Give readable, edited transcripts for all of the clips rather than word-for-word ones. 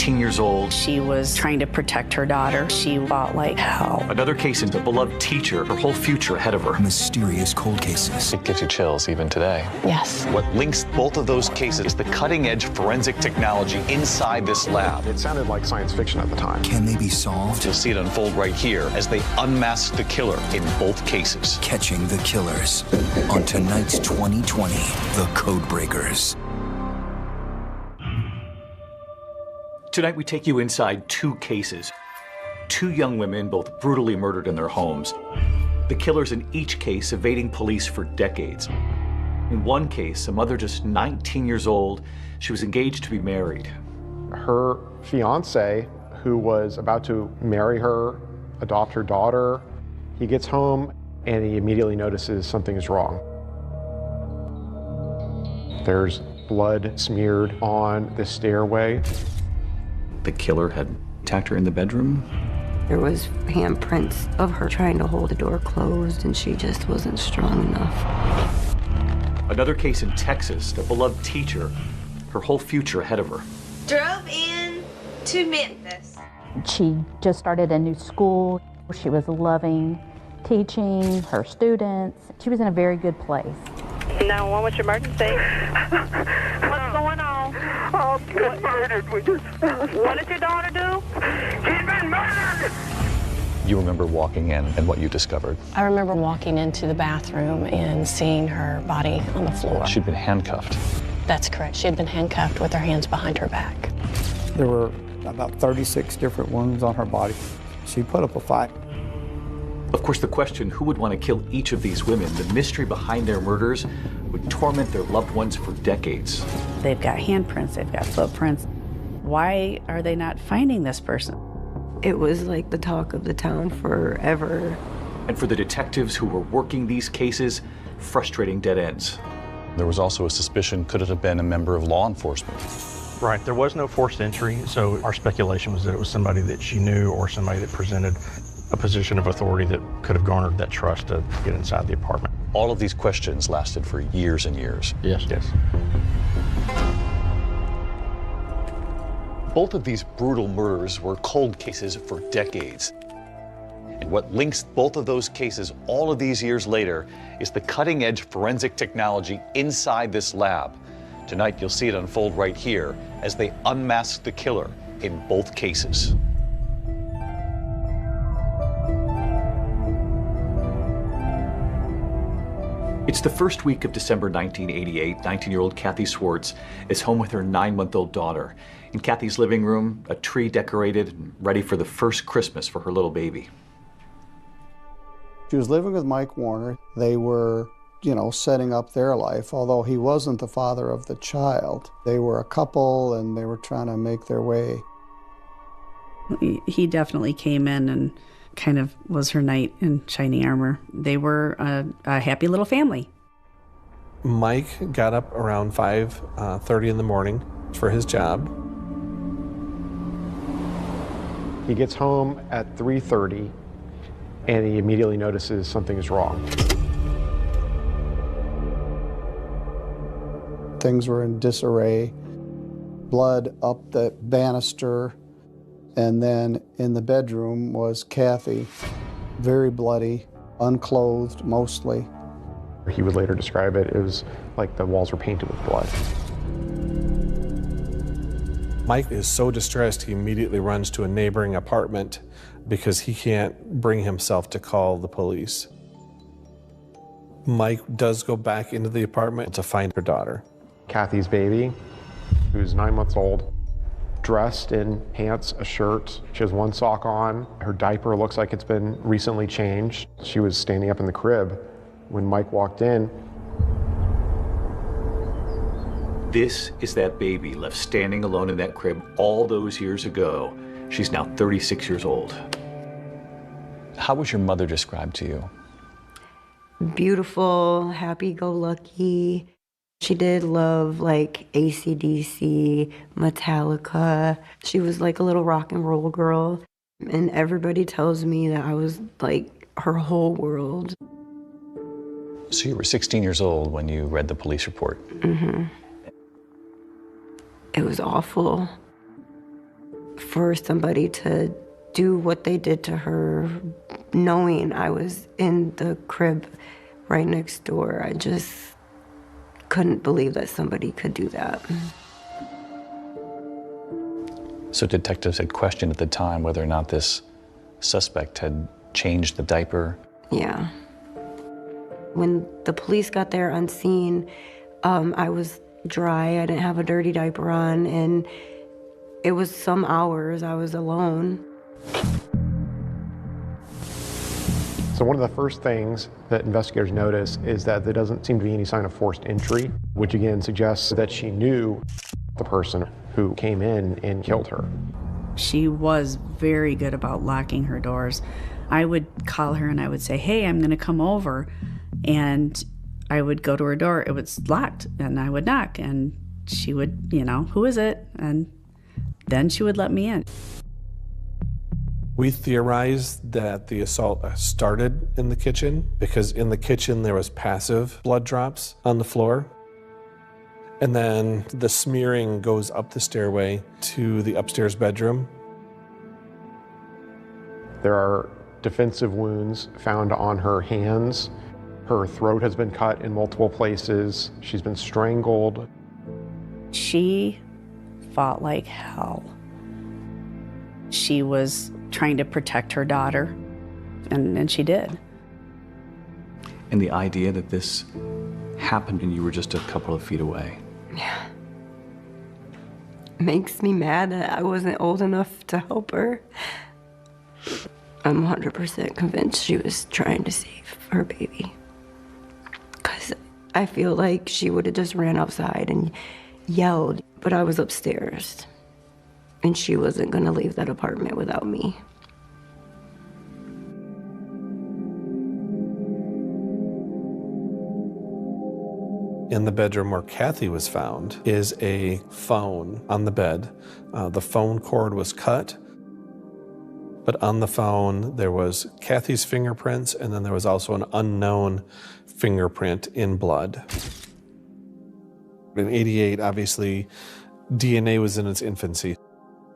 19 years old. She was trying to protect her daughter. She fought like hell. Another case into a beloved teacher, her whole future ahead of her. Mysterious cold cases. It gives you chills even today. Yes. What links both of those cases is the cutting-edge forensic technology inside this lab. It sounded like science fiction at the time. Can they be solved? You'll see it unfold right here as they unmask the killer in both cases. Catching the killers on tonight's 2020 The Codebreakers. Tonight we take you inside two cases. Two young women, both brutally murdered in their homes. The killers in each case evading police for decades. In one case, a mother just 19 years old, she was engaged to be married. Her fiance, who was about to marry her, adopt her daughter, he gets home and he immediately notices something is wrong. There's blood smeared on the stairway. The killer had attacked her in the bedroom. There was handprints of her trying to hold the door closed, and she just wasn't strong enough. Another case in Texas, a beloved teacher, her whole future ahead of her. Drove in to Memphis. She just started a new school. She was loving teaching her students. She was in a very good place. 911, what's your emergency? What's going on? I'm getting murdered. What did your daughter do? She's been murdered! You remember walking in and what you discovered. I remember walking into the bathroom and seeing her body on the floor. She'd been handcuffed. That's correct. She had been handcuffed with her hands behind her back. There were about 36 different wounds on her body. She put up a fight. Of course, the question, who would want to kill each of these women? The mystery behind their murders would torment their loved ones for decades. They've got handprints, they've got footprints. Why are they not finding this person? It was like the talk of the town forever. And for the detectives who were working these cases, frustrating dead ends. There was also a suspicion, could it have been a member of law enforcement? Right, there was no forced entry, so our speculation was that it was somebody that she knew or somebody that presented a position of authority that could have garnered that trust to get inside the apartment. All of these questions lasted for years and years. Yes. Yes. Both of these brutal murders were cold cases for decades. And what links both of those cases all of these years later is the cutting-edge forensic technology inside this lab. Tonight you'll see it unfold right here as they unmask the killer in both cases. It's the first week of December 1988. 19-year-old Kathy Swartz is home with her 9-month-old daughter. In Kathy's living room, a tree decorated and ready for the first Christmas for her little baby. She was living with Mike Warner. They were, setting up their life, although he wasn't the father of the child. They were a couple and they were trying to make their way. He definitely came in and kind of was her knight in shining armor. They were a happy little family. Mike got up around 5:30 in the morning for his job. He gets home at 3:30 and he immediately notices something is wrong. Things were in disarray. Blood up the banister. And then in the bedroom was Kathy, very bloody, unclothed mostly. He would later describe it as like the walls were painted with blood. Mike is so distressed, he immediately runs to a neighboring apartment because he can't bring himself to call the police. Mike does go back into the apartment to find her daughter. Kathy's baby, who's 9 months old, dressed in pants, a shirt. She has one sock on. Her diaper looks like it's been recently changed. She was standing up in the crib when Mike walked in. This is that baby left standing alone in that crib all those years ago. She's now 36 years old. How was your mother described to you? Beautiful, happy-go-lucky. She did love like AC/DC, Metallica. She was like a little rock and roll girl. And everybody tells me that I was like her whole world. So you were 16 years old when you read the police report. Mm-hmm. It was awful. for somebody to do what they did to her, knowing I was in the crib right next door, I just couldn't believe that somebody could do that. So detectives had questioned at the time whether or not this suspect had changed the diaper. Yeah. When the police got there on scene, I was dry, I didn't have a dirty diaper on, and it was some hours I was alone. So one of the first things that investigators notice is that there doesn't seem to be any sign of forced entry, which again suggests that she knew the person who came in and killed her. She was very good about locking her doors. I would call her and I would say, hey, I'm gonna come over. And I would go to her door, it was locked, and I would knock, and she would, who is it? And then she would let me in. We theorized that the assault started in the kitchen because in the kitchen there was passive blood drops on the floor. And then the smearing goes up the stairway to the upstairs bedroom. There are defensive wounds found on her hands. Her throat has been cut in multiple places. She's been strangled. She fought like hell. She was trying to protect her daughter, and she did. And the idea that this happened and you were just a couple of feet away. Yeah. Makes me mad that I wasn't old enough to help her. I'm 100% convinced she was trying to save her baby. Because I feel like she would have just ran outside and yelled, but I was upstairs. And she wasn't gonna leave that apartment without me. In the bedroom where Kathy was found is a phone on the bed. The phone cord was cut, but on the phone there was Kathy's fingerprints, and then there was also an unknown fingerprint in blood. In '88, obviously, DNA was in its infancy.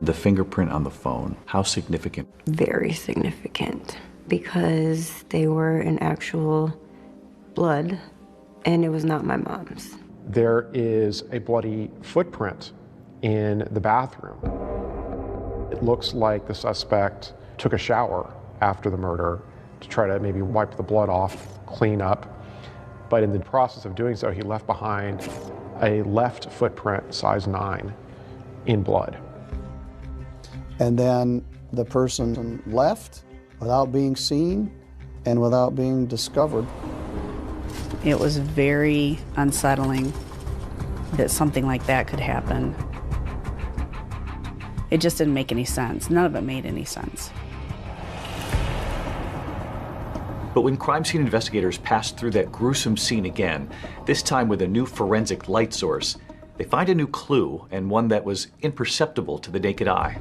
The fingerprint on the phone, how significant? Very significant, because they were in actual blood, and it was not my mom's. There is a bloody footprint in the bathroom. It looks like the suspect took a shower after the murder to try to maybe wipe the blood off, clean up. But in the process of doing so, he left behind a left footprint, size 9, in blood. And then the person left without being seen and without being discovered. It was very unsettling that something like that could happen. It just didn't make any sense. None of it made any sense. But when crime scene investigators passed through that gruesome scene again, this time with a new forensic light source, they find a new clue, and one that was imperceptible to the naked eye.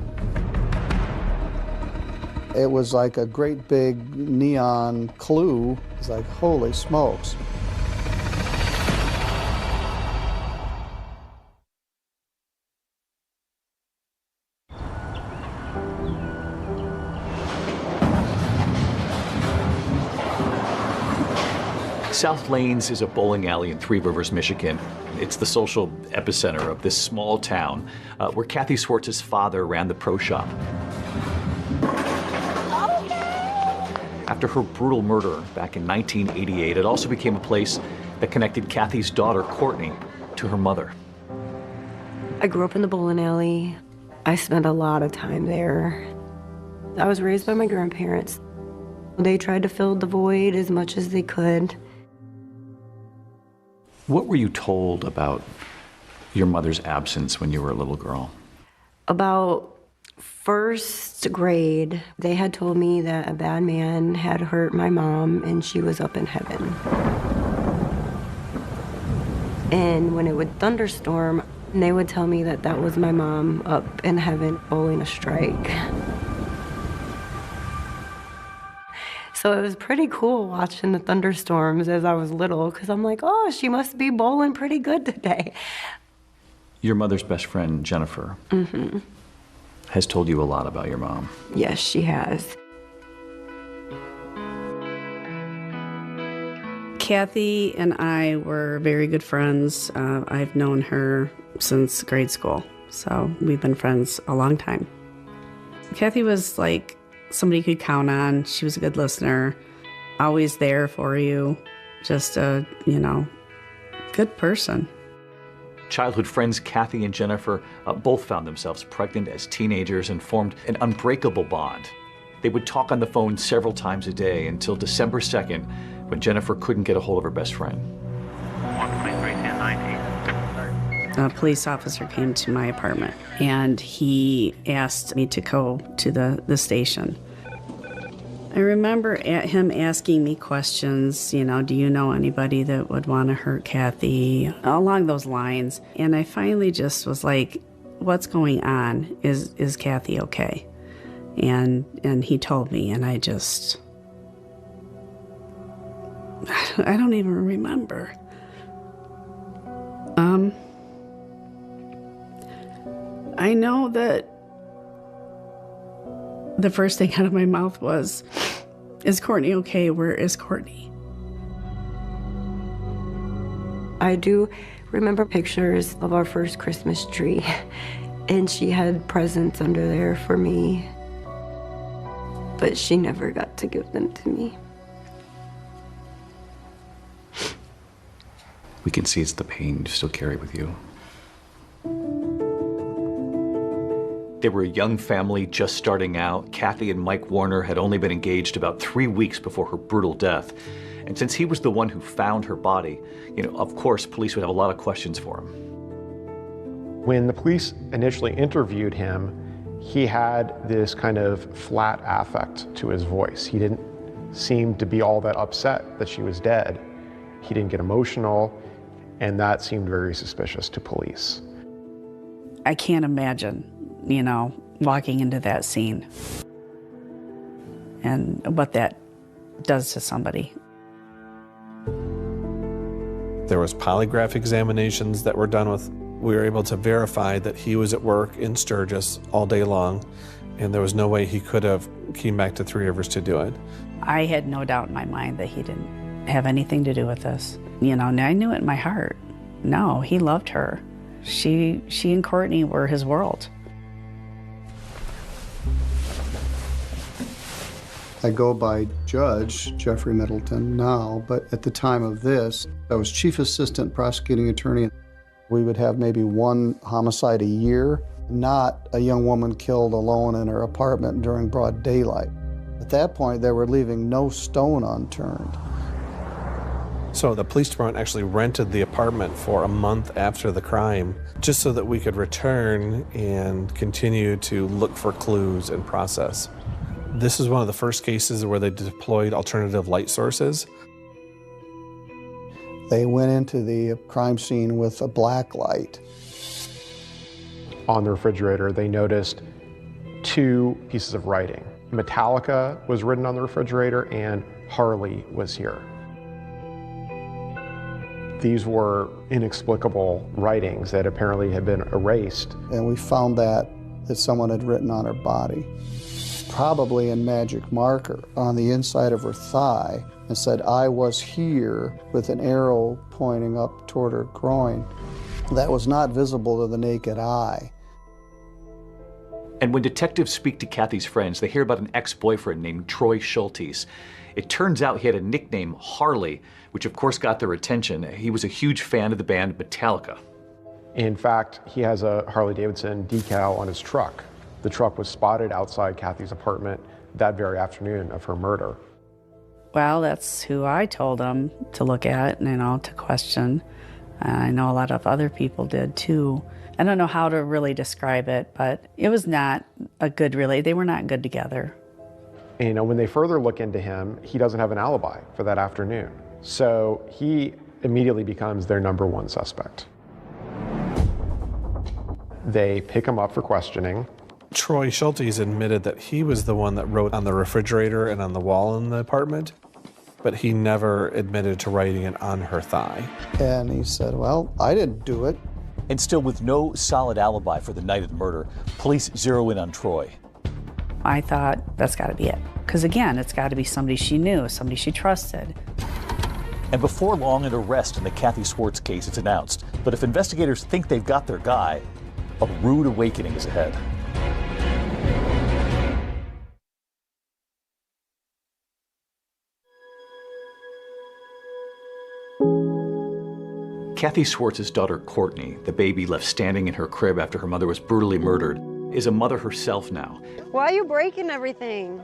It was like a great big neon clue. It's like, holy smokes. South Lanes is a bowling alley in Three Rivers, Michigan. It's the social epicenter of this small town where Kathy Swartz's father ran the pro shop. After her brutal murder back in 1988, it also became a place that connected Kathy's daughter, Courtney, to her mother. I grew up in the bowling alley. I spent a lot of time there. I was raised by my grandparents. They tried to fill the void as much as they could. What were you told about your mother's absence when you were a little girl? About first grade, they had told me that a bad man had hurt my mom and she was up in heaven. And when it would thunderstorm, they would tell me that that was my mom up in heaven bowling a strike. So it was pretty cool watching the thunderstorms as I was little, because I'm like, oh, she must be bowling pretty good today. Your mother's best friend, Jennifer. Mm-hmm. has told you a lot about your mom. Yes, she has. Kathy and I were very good friends. I've known her since grade school, so we've been friends a long time. Kathy was like somebody you could count on. She was a good listener, always there for you, just a, good person. Childhood friends Kathy and Jennifer both found themselves pregnant as teenagers and formed an unbreakable bond. They would talk on the phone several times a day until December 2nd, when Jennifer couldn't get a hold of her best friend. A police officer came to my apartment, and he asked me to go to the station. I remember him asking me questions, do you know anybody that would want to hurt Kathy? Along those lines. And I finally just was like, what's going on? Is Kathy okay? And he told me, and I don't even remember. I know that the first thing out of my mouth was, is Courtney okay? Where is Courtney? I do remember pictures of our first Christmas tree, and she had presents under there for me, but she never got to give them to me. We can see it's the pain you still carry with you. They were a young family just starting out. Kathy and Mike Warner had only been engaged about 3 weeks before her brutal death. And since he was the one who found her body, of course, police would have a lot of questions for him. When the police initially interviewed him, he had this kind of flat affect to his voice. He didn't seem to be all that upset that she was dead. He didn't get emotional, and that seemed very suspicious to police. I can't imagine, walking into that scene and what that does to somebody. There was polygraph examinations that were done with. We were able to verify that he was at work in Sturgis all day long, and there was no way he could have came back to Three Rivers to do it. I had no doubt in my mind that he didn't have anything to do with this. I knew it in my heart. No, he loved her. She and Courtney were his world. I go by Judge Jeffrey Middleton now, but at the time of this, I was Chief Assistant Prosecuting Attorney. We would have maybe one homicide a year, not a young woman killed alone in her apartment during broad daylight. At that point, they were leaving no stone unturned. So the police department actually rented the apartment for a month after the crime, just so that we could return and continue to look for clues and process. This is one of the first cases where they deployed alternative light sources. They went into the crime scene with a black light. On the refrigerator, they noticed 2 pieces of writing. Metallica was written on the refrigerator, and Harley was here. These were inexplicable writings that apparently had been erased. And we found that someone had written on her body, probably in magic marker, on the inside of her thigh, and said, "I was here," with an arrow pointing up toward her groin. That was not visible to the naked eye. And when detectives speak to Kathy's friends, they hear about an ex-boyfriend named Troy Schultes. It turns out he had a nickname, Harley, which of course got their attention. He was a huge fan of the band Metallica. In fact, he has a Harley-Davidson decal on his truck. The truck was spotted outside Kathy's apartment that very afternoon of her murder. Well, that's who I told him to look at and, to question. I know a lot of other people did too. I don't know how to really describe it, but it was not a good they were not good together. And, when they further look into him, he doesn't have an alibi for that afternoon. So he immediately becomes their #1 suspect. They pick him up for questioning. Troy Schultes admitted that he was the one that wrote on the refrigerator and on the wall in the apartment, but he never admitted to writing it on her thigh. And he said, "Well, I didn't do it." And still with no solid alibi for the night of the murder, police zero in on Troy. I thought, that's got to be it. Because again, it's got to be somebody she knew, somebody she trusted. And before long, an arrest in the Kathy Swartz case is announced. But if investigators think they've got their guy, a rude awakening is ahead. Kathy Swartz's daughter, Courtney, the baby left standing in her crib after her mother was brutally murdered, is a mother herself now. Why are you breaking everything?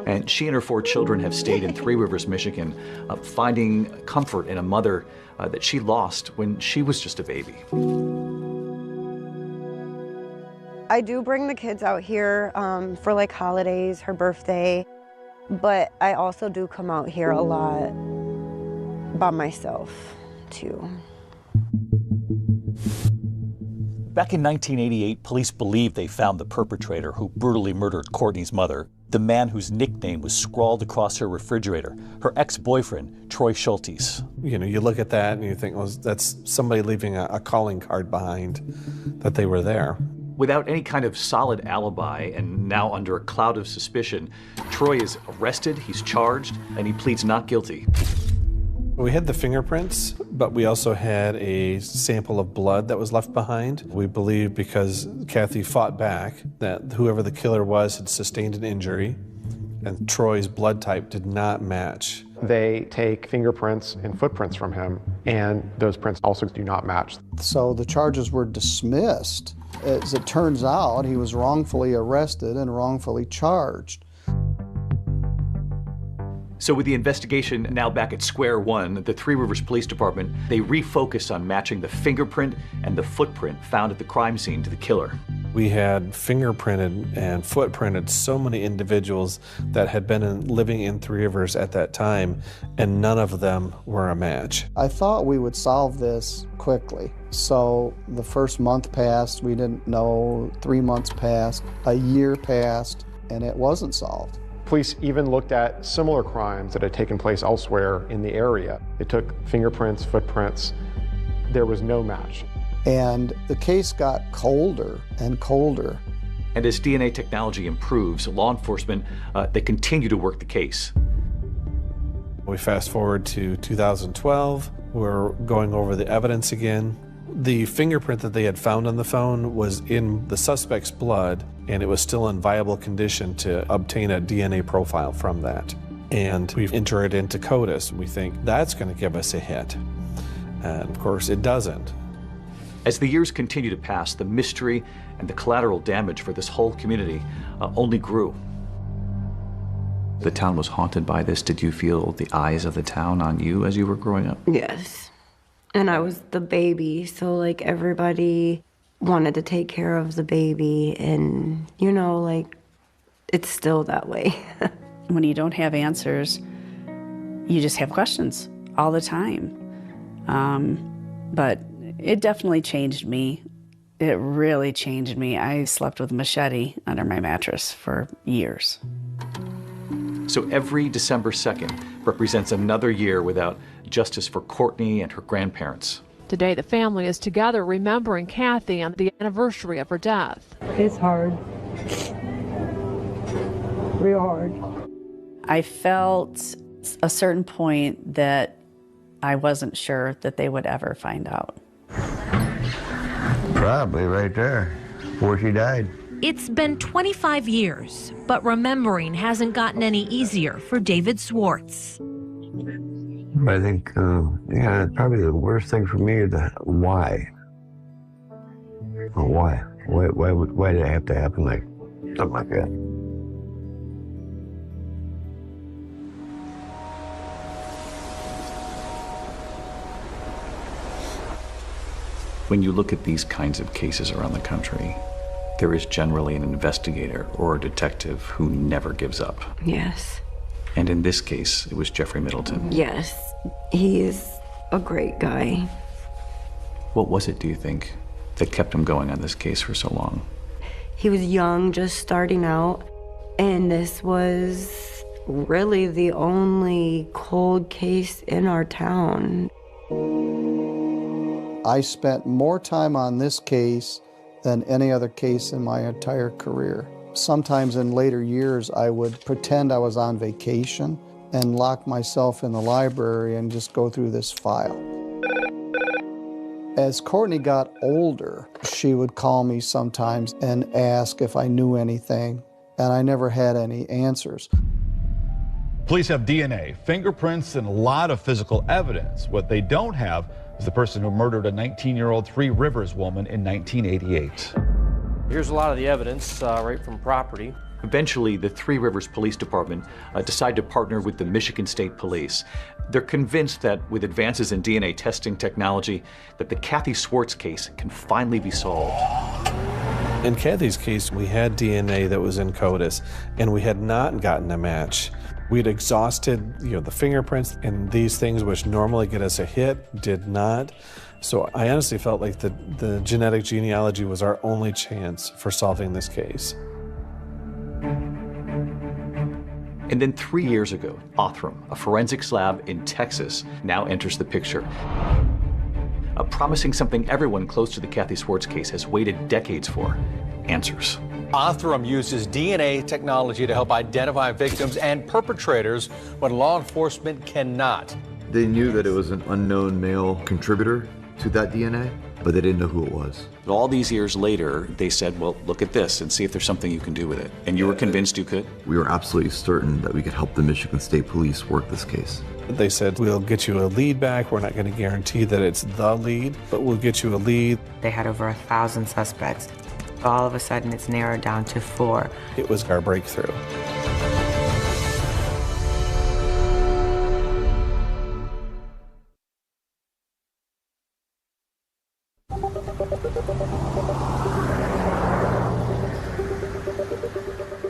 And she and her 4 children have stayed in Three Rivers, Michigan, finding comfort in a mother that she lost when she was just a baby. I do bring the kids out here for like holidays, her birthday, but I also do come out here a lot by myself too. Back in 1988, police believed they found the perpetrator who brutally murdered Courtney's mother, the man whose nickname was scrawled across her refrigerator, her ex-boyfriend, Troy Schultes. You know, you look at that and you think, well, that's somebody leaving a calling card behind that they were there. Without any kind of solid alibi and now under a cloud of suspicion, Troy is arrested, he's charged, and he pleads not guilty. We had the fingerprints, but we also had a sample of blood that was left behind. We believe because Kathy fought back that whoever the killer was had sustained an injury, and Troy's blood type did not match. They take fingerprints and footprints from him, and those prints also do not match. So the charges were dismissed. As it turns out, he was wrongfully arrested and wrongfully charged. So with the investigation now back at square one, the Three Rivers Police Department, they refocused on matching the fingerprint and the footprint found at the crime scene to the killer. We had fingerprinted and footprinted so many individuals that had been living in Three Rivers at that time, and none of them were a match. I thought we would solve this quickly. So the first month passed, we didn't know, 3 months passed, a year passed, and it wasn't solved. Police even looked at similar crimes that had taken place elsewhere in the area. They took fingerprints, footprints. There was no match. And the case got colder and colder. And as DNA technology improves, law enforcement, they continue to work the case. We fast forward to 2012. We're going over the evidence again. The fingerprint that they had found on the phone was in the suspect's blood, and it was still in viable condition to obtain a DNA profile from that. And we've entered it into CODIS. We think that's going to give us a hit. And of course, it doesn't. As the years continue to pass, the mystery and the collateral damage for this whole community only grew. The town was haunted by this. Did you feel the eyes of the town on you as you were growing up? Yes. And I was the baby, so like everybody wanted to take care of the baby, and you know, like it's still that way. When you don't have answers, you just have questions all the time. But it definitely changed me. It really changed me. I slept with a machete under my mattress for years. So every December 2nd represents another year without justice for Courtney and her grandparents. Today, the family is together remembering Kathy on the anniversary of her death. It's hard. Real hard. I felt a certain point that I wasn't sure that they would ever find out. Probably right there, before she died. It's been 25 years, but remembering hasn't gotten any easier for David Swartz. I think, yeah, probably the worst thing for me is the why. Why? Why did it have to happen like something like that? When you look at these kinds of cases around the country, there is generally an investigator or a detective who never gives up. Yes. And in this case, it was Jeffrey Middleton. Yes. He's a great guy. What was it, do you think, that kept him going on this case for so long? He was young, just starting out, and this was really the only cold case in our town. I spent more time on this case than any other case in my entire career. Sometimes in later years, I would pretend I was on vacation and lock myself in the library and just go through this file. As Courtney got older, she would call me sometimes and ask if I knew anything, and I never had any answers. Police have DNA, fingerprints, and a lot of physical evidence. What they don't have is the person who murdered a 19-year-old Three Rivers woman in 1988. Here's a lot of the evidence right from property. Eventually, the Three Rivers Police Department decided to partner with the Michigan State Police. They're convinced that with advances in DNA testing technology, that the Kathy Swartz case can finally be solved. In Kathy's case, we had DNA that was in CODIS, and we had not gotten a match. We had exhausted, the fingerprints, and these things which normally get us a hit did not. So I honestly felt like the genetic genealogy was our only chance for solving this case. And then 3 years ago, Othram, a forensics lab in Texas, now enters the picture. Promising something everyone close to the Kathy Swartz case has waited decades for: answers. Othram uses DNA technology to help identify victims and perpetrators when law enforcement cannot. They knew that it was an unknown male contributor to that DNA, but they didn't know who it was. But all these years later, they said, well, look at this and see if there's something you can do with it. And you were convinced you could? We were absolutely certain that we could help the Michigan State Police work this case. They said, we'll get you a lead back. We're not going to guarantee that it's the lead, but we'll get you a lead. They had over 1,000 suspects. All of a sudden, it's narrowed down to 4. It was our breakthrough.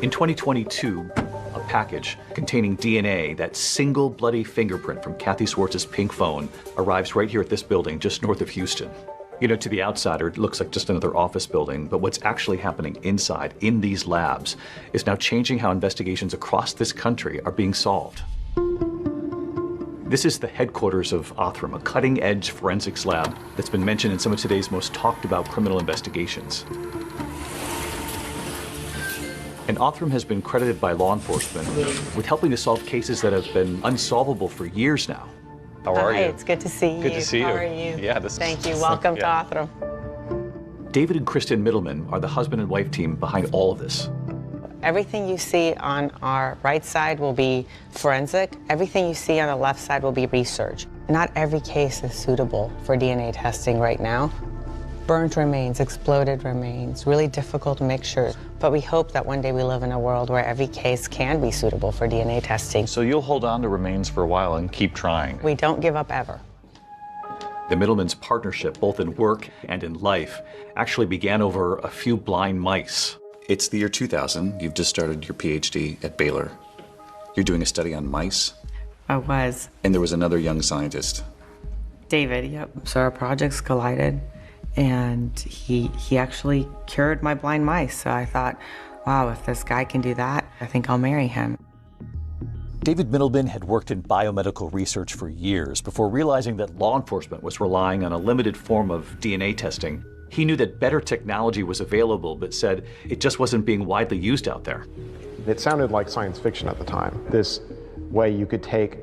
In 2022, a package containing DNA, that single bloody fingerprint from Kathy Swartz's pink phone, arrives right here at this building just north of Houston. To the outsider, it looks like just another office building, but what's actually happening inside, in these labs, is now changing how investigations across this country are being solved. This is the headquarters of Othram, a cutting-edge forensics lab that's been mentioned in some of today's most talked-about criminal investigations. And Othram has been credited by law enforcement with helping to solve cases that have been unsolvable for years now. How are you? It's good to see you. Good to see you. How are you? Yeah, Thank you. Welcome to Othram. David and Kristen Middleman are the husband and wife team behind all of this. Everything you see on our right side will be forensic. Everything you see on the left side will be research. Not every case is suitable for DNA testing right now. Burnt remains, exploded remains, really difficult mixtures. But we hope that one day we live in a world where every case can be suitable for DNA testing. So you'll hold on to remains for a while and keep trying. We don't give up ever. The Middleman's partnership, both in work and in life, actually began over a few blind mice. It's the year 2000. You've just started your PhD at Baylor. You're doing a study on mice? I was. And there was another young scientist. David, yep. So our projects collided, and he actually cured my blind mice. So I thought, wow, if this guy can do that, I think I'll marry him. David Middleman had worked in biomedical research for years before realizing that law enforcement was relying on a limited form of DNA testing. He knew that better technology was available, but said it just wasn't being widely used out there. It sounded like science fiction at the time. This way you could take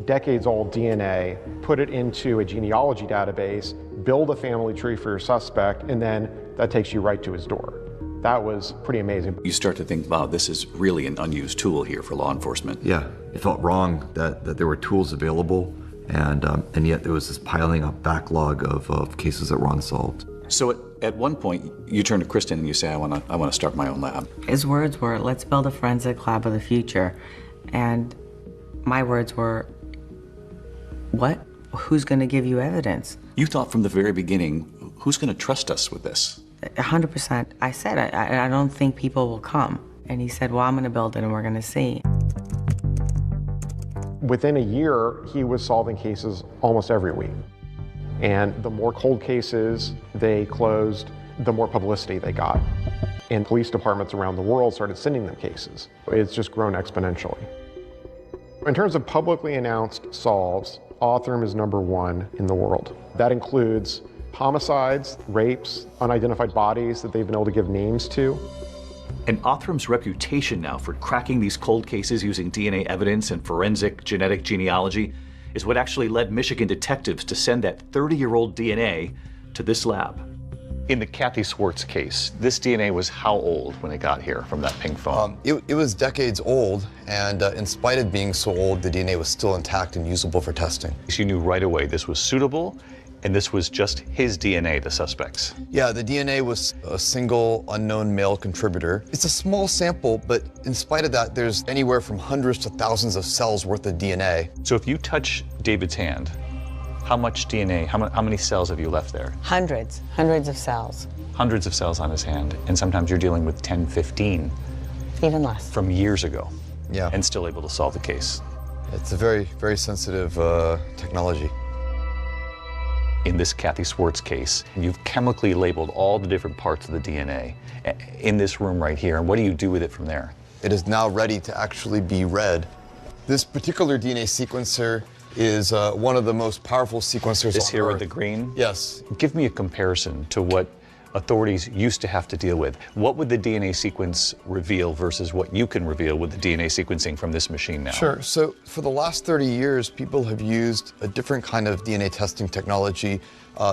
decades-old DNA, put it into a genealogy database, build a family tree for your suspect, and then that takes you right to his door. That was pretty amazing. You start to think, wow, this is really an unused tool here for law enforcement. Yeah, it felt wrong that there were tools available, and yet there was this piling up backlog of cases that were unsolved. So at one point, you turn to Kristen and you say, I want to start my own lab. His words were, let's build a forensic lab of the future. And my words were, what? Who's going to give you evidence? You thought from the very beginning, who's going to trust us with this? 100%. I said, I don't think people will come. And he said, well, I'm going to build it and we're going to see. Within a year, he was solving cases almost every week. And the more cold cases they closed, the more publicity they got. And police departments around the world started sending them cases. It's just grown exponentially. In terms of publicly announced solves, Othram is #1 in the world. That includes homicides, rapes, unidentified bodies that they've been able to give names to. And Othram's reputation now for cracking these cold cases using DNA evidence and forensic genetic genealogy is what actually led Michigan detectives to send that 30-year-old DNA to this lab. In the Kathy Swartz case, this DNA was how old when it got here from that pink phone? It was decades old, and in spite of being so old, the DNA was still intact and usable for testing. So you knew right away this was suitable, and this was just his DNA, the suspect's. Yeah, the DNA was a single unknown male contributor. It's a small sample, but in spite of that, there's anywhere from hundreds to thousands of cells worth of DNA. So if you touch David's hand, how much DNA, how many cells have you left there? Hundreds of cells. Hundreds of cells on his hand, and sometimes you're dealing with 10, 15. Even less. From years ago. Yeah. And still able to solve the case. It's a very, very sensitive technology. In this Kathy Swartz case, you've chemically labeled all the different parts of the DNA in this room right here, and what do you do with it from there? It is now ready to actually be read. This particular DNA sequencer is one of the most powerful sequencers This on here Earth. with the green? Yes. Give me a comparison to what authorities used to have to deal with. What would the DNA sequence reveal versus what you can reveal with the DNA sequencing from this machine now? Sure. So for the last 30 years, people have used a different kind of DNA testing technology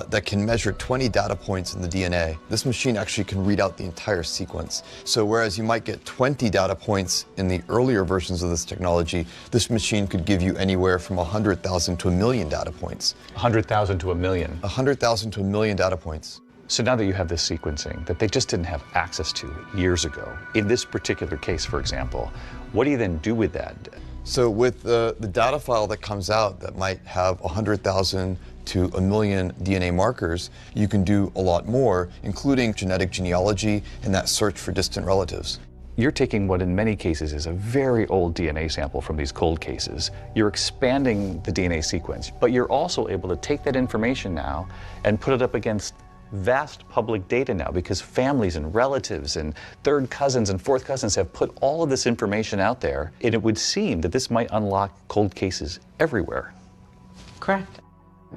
that can measure 20 data points in the DNA. This machine actually can read out the entire sequence. So whereas you might get 20 data points in the earlier versions of this technology, this machine could give you anywhere from 100,000 to 1 million data points. 100,000 to 1 million? 100,000 to 1 million data points. So now that you have this sequencing that they just didn't have access to years ago, in this particular case, for example, what do you then do with that? So with the data file that comes out that might have 100,000 to 1 million DNA markers, you can do a lot more, including genetic genealogy and that search for distant relatives. You're taking what in many cases is a very old DNA sample from these cold cases. You're expanding the DNA sequence, but you're also able to take that information now and put it up against vast public data now, because families and relatives and third cousins and fourth cousins have put all of this information out there, and it would seem that this might unlock cold cases everywhere. Correct.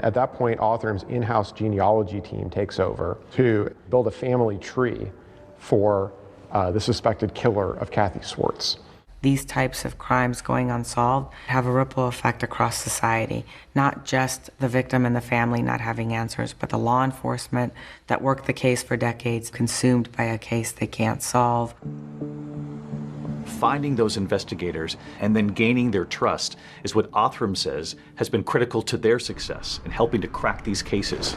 At that point, Othram's in-house genealogy team takes over to build a family tree for the suspected killer of Kathy Swartz. These types of crimes going unsolved have a ripple effect across society, not just the victim and the family not having answers, but the law enforcement that worked the case for decades, consumed by a case they can't solve. Finding those investigators and then gaining their trust is what Othram says has been critical to their success in helping to crack these cases.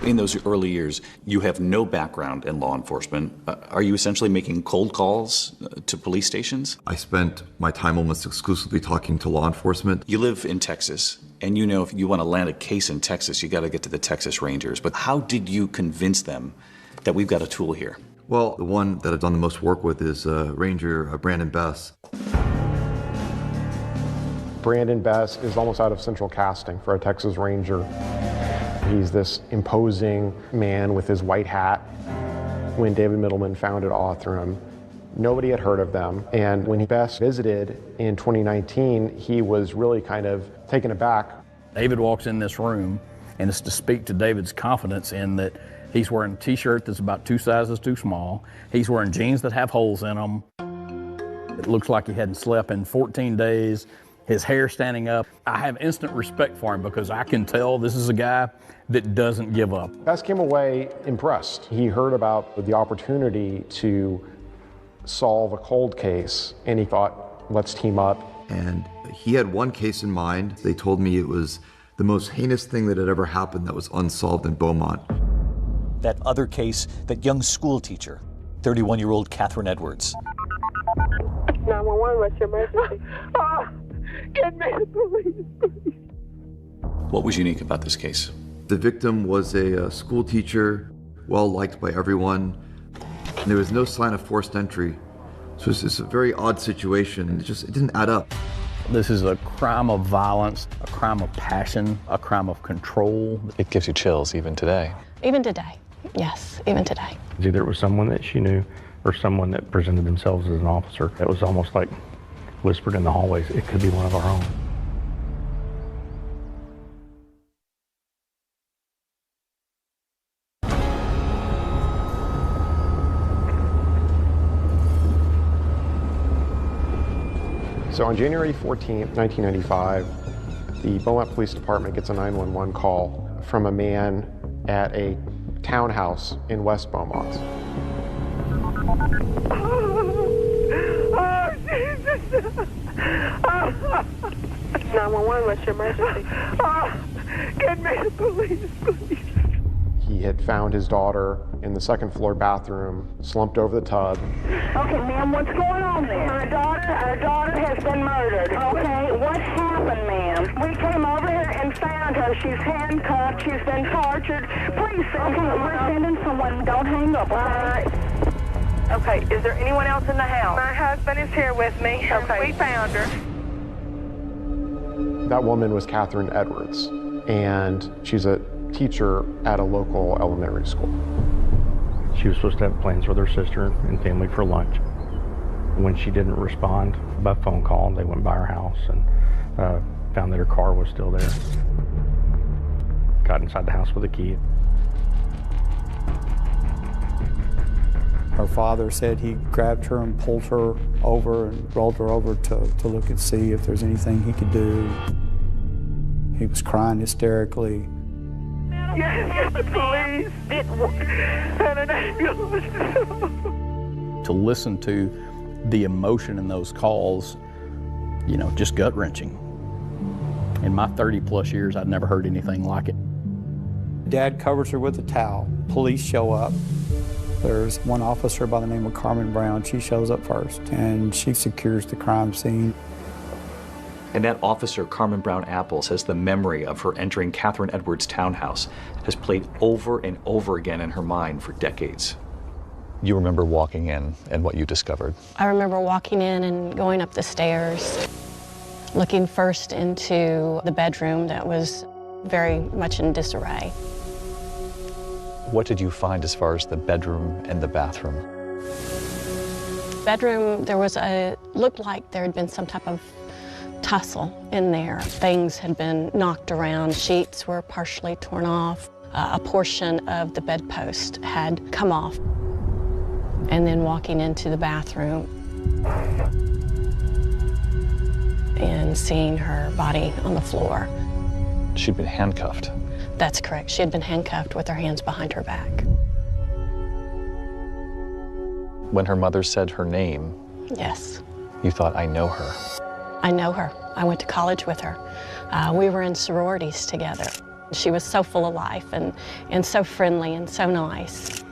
In those early years, you have no background in law enforcement. Are you essentially making cold calls to police stations? I spent my time almost exclusively talking to law enforcement. You live in Texas, and you know if you want to land a case in Texas, you got to get to the Texas Rangers. But how did you convince them that we've got a tool here? Well, the one that I've done the most work with is Ranger Brandon Bess. Brandon Bess is almost out of central casting for a Texas Ranger. He's this imposing man with his white hat. When David Middleman founded Othram, nobody had heard of them. And when Bess visited in 2019, he was really kind of taken aback. David walks in this room, and it's to speak to David's confidence in that he's wearing a t-shirt that's about 2 sizes too small. He's wearing jeans that have holes in them. It looks like he hadn't slept in 14 days. His hair standing up. I have instant respect for him because I can tell this is a guy that doesn't give up. Bess came away impressed. He heard about the opportunity to solve a cold case, and he thought, let's team up. And he had one case in mind. They told me it was the most heinous thing that had ever happened that was unsolved in Beaumont. That other case, that young school teacher, 31-year-old Catherine Edwards. 911, what's your emergency? Get me the police, please. What was unique about this case? The victim was a school teacher, well liked by everyone. And there was no sign of forced entry. So it's a very odd situation. It didn't add up. This is a crime of violence, a crime of passion, a crime of control. It gives you chills even today. Even today, yes, even today. Either it was someone that she knew or someone that presented themselves as an officer. It was almost like whispered in the hallways, it could be one of our own. So on January 14th, 1995, the Beaumont Police Department gets a 911 call from a man at a townhouse in West Beaumont. Oh, Jesus! 911, what's your emergency? Get me the police, please. He had found his daughter in the second floor bathroom, slumped over the tub. Okay, ma'am, what's going on there? Our daughter has been murdered. Okay, what's happened, ma'am? We came over here and found her. She's handcuffed. She's been tortured. Please send someone. We're sending someone. Don't hang up, all right? Okay, is there anyone else in the house? My husband is here with me. Okay. We found her. That woman was Catherine Edwards, and she's a teacher at a local elementary school. She was supposed to have plans with her sister and family for lunch. When she didn't respond by phone call, they went by her house and found that her car was still there. Got inside the house with a key. Her father said he grabbed her and pulled her over and rolled her over to look and see if there's anything he could do. He was crying hysterically. Yes, the police and an ambulance. To listen to the emotion in those calls, you know, just gut-wrenching. In my 30-plus years, I'd never heard anything like it. Dad covers her with a towel. Police show up. There's one officer by the name of Carmen Brown. She shows up first, and she secures the crime scene. And that officer, Carmen Brown Apple, says the memory of her entering Catherine Edwards' townhouse has played over and over again in her mind for decades. You remember walking in and what you discovered? I remember walking in and going up the stairs, looking first into the bedroom that was very much in disarray. What did you find as far as the bedroom and the bathroom? Bedroom, there was looked like there had been some type of tussle in there. Things had been knocked around. Sheets were partially torn off. A portion of the bedpost had come off. And then walking into the bathroom and seeing her body on the floor. She'd been handcuffed. That's correct. She had been handcuffed with her hands behind her back. When her mother said her name, yes, you thought, I know her. I know her. I went to college with her. We were in sororities together. She was so full of life and so friendly and so nice.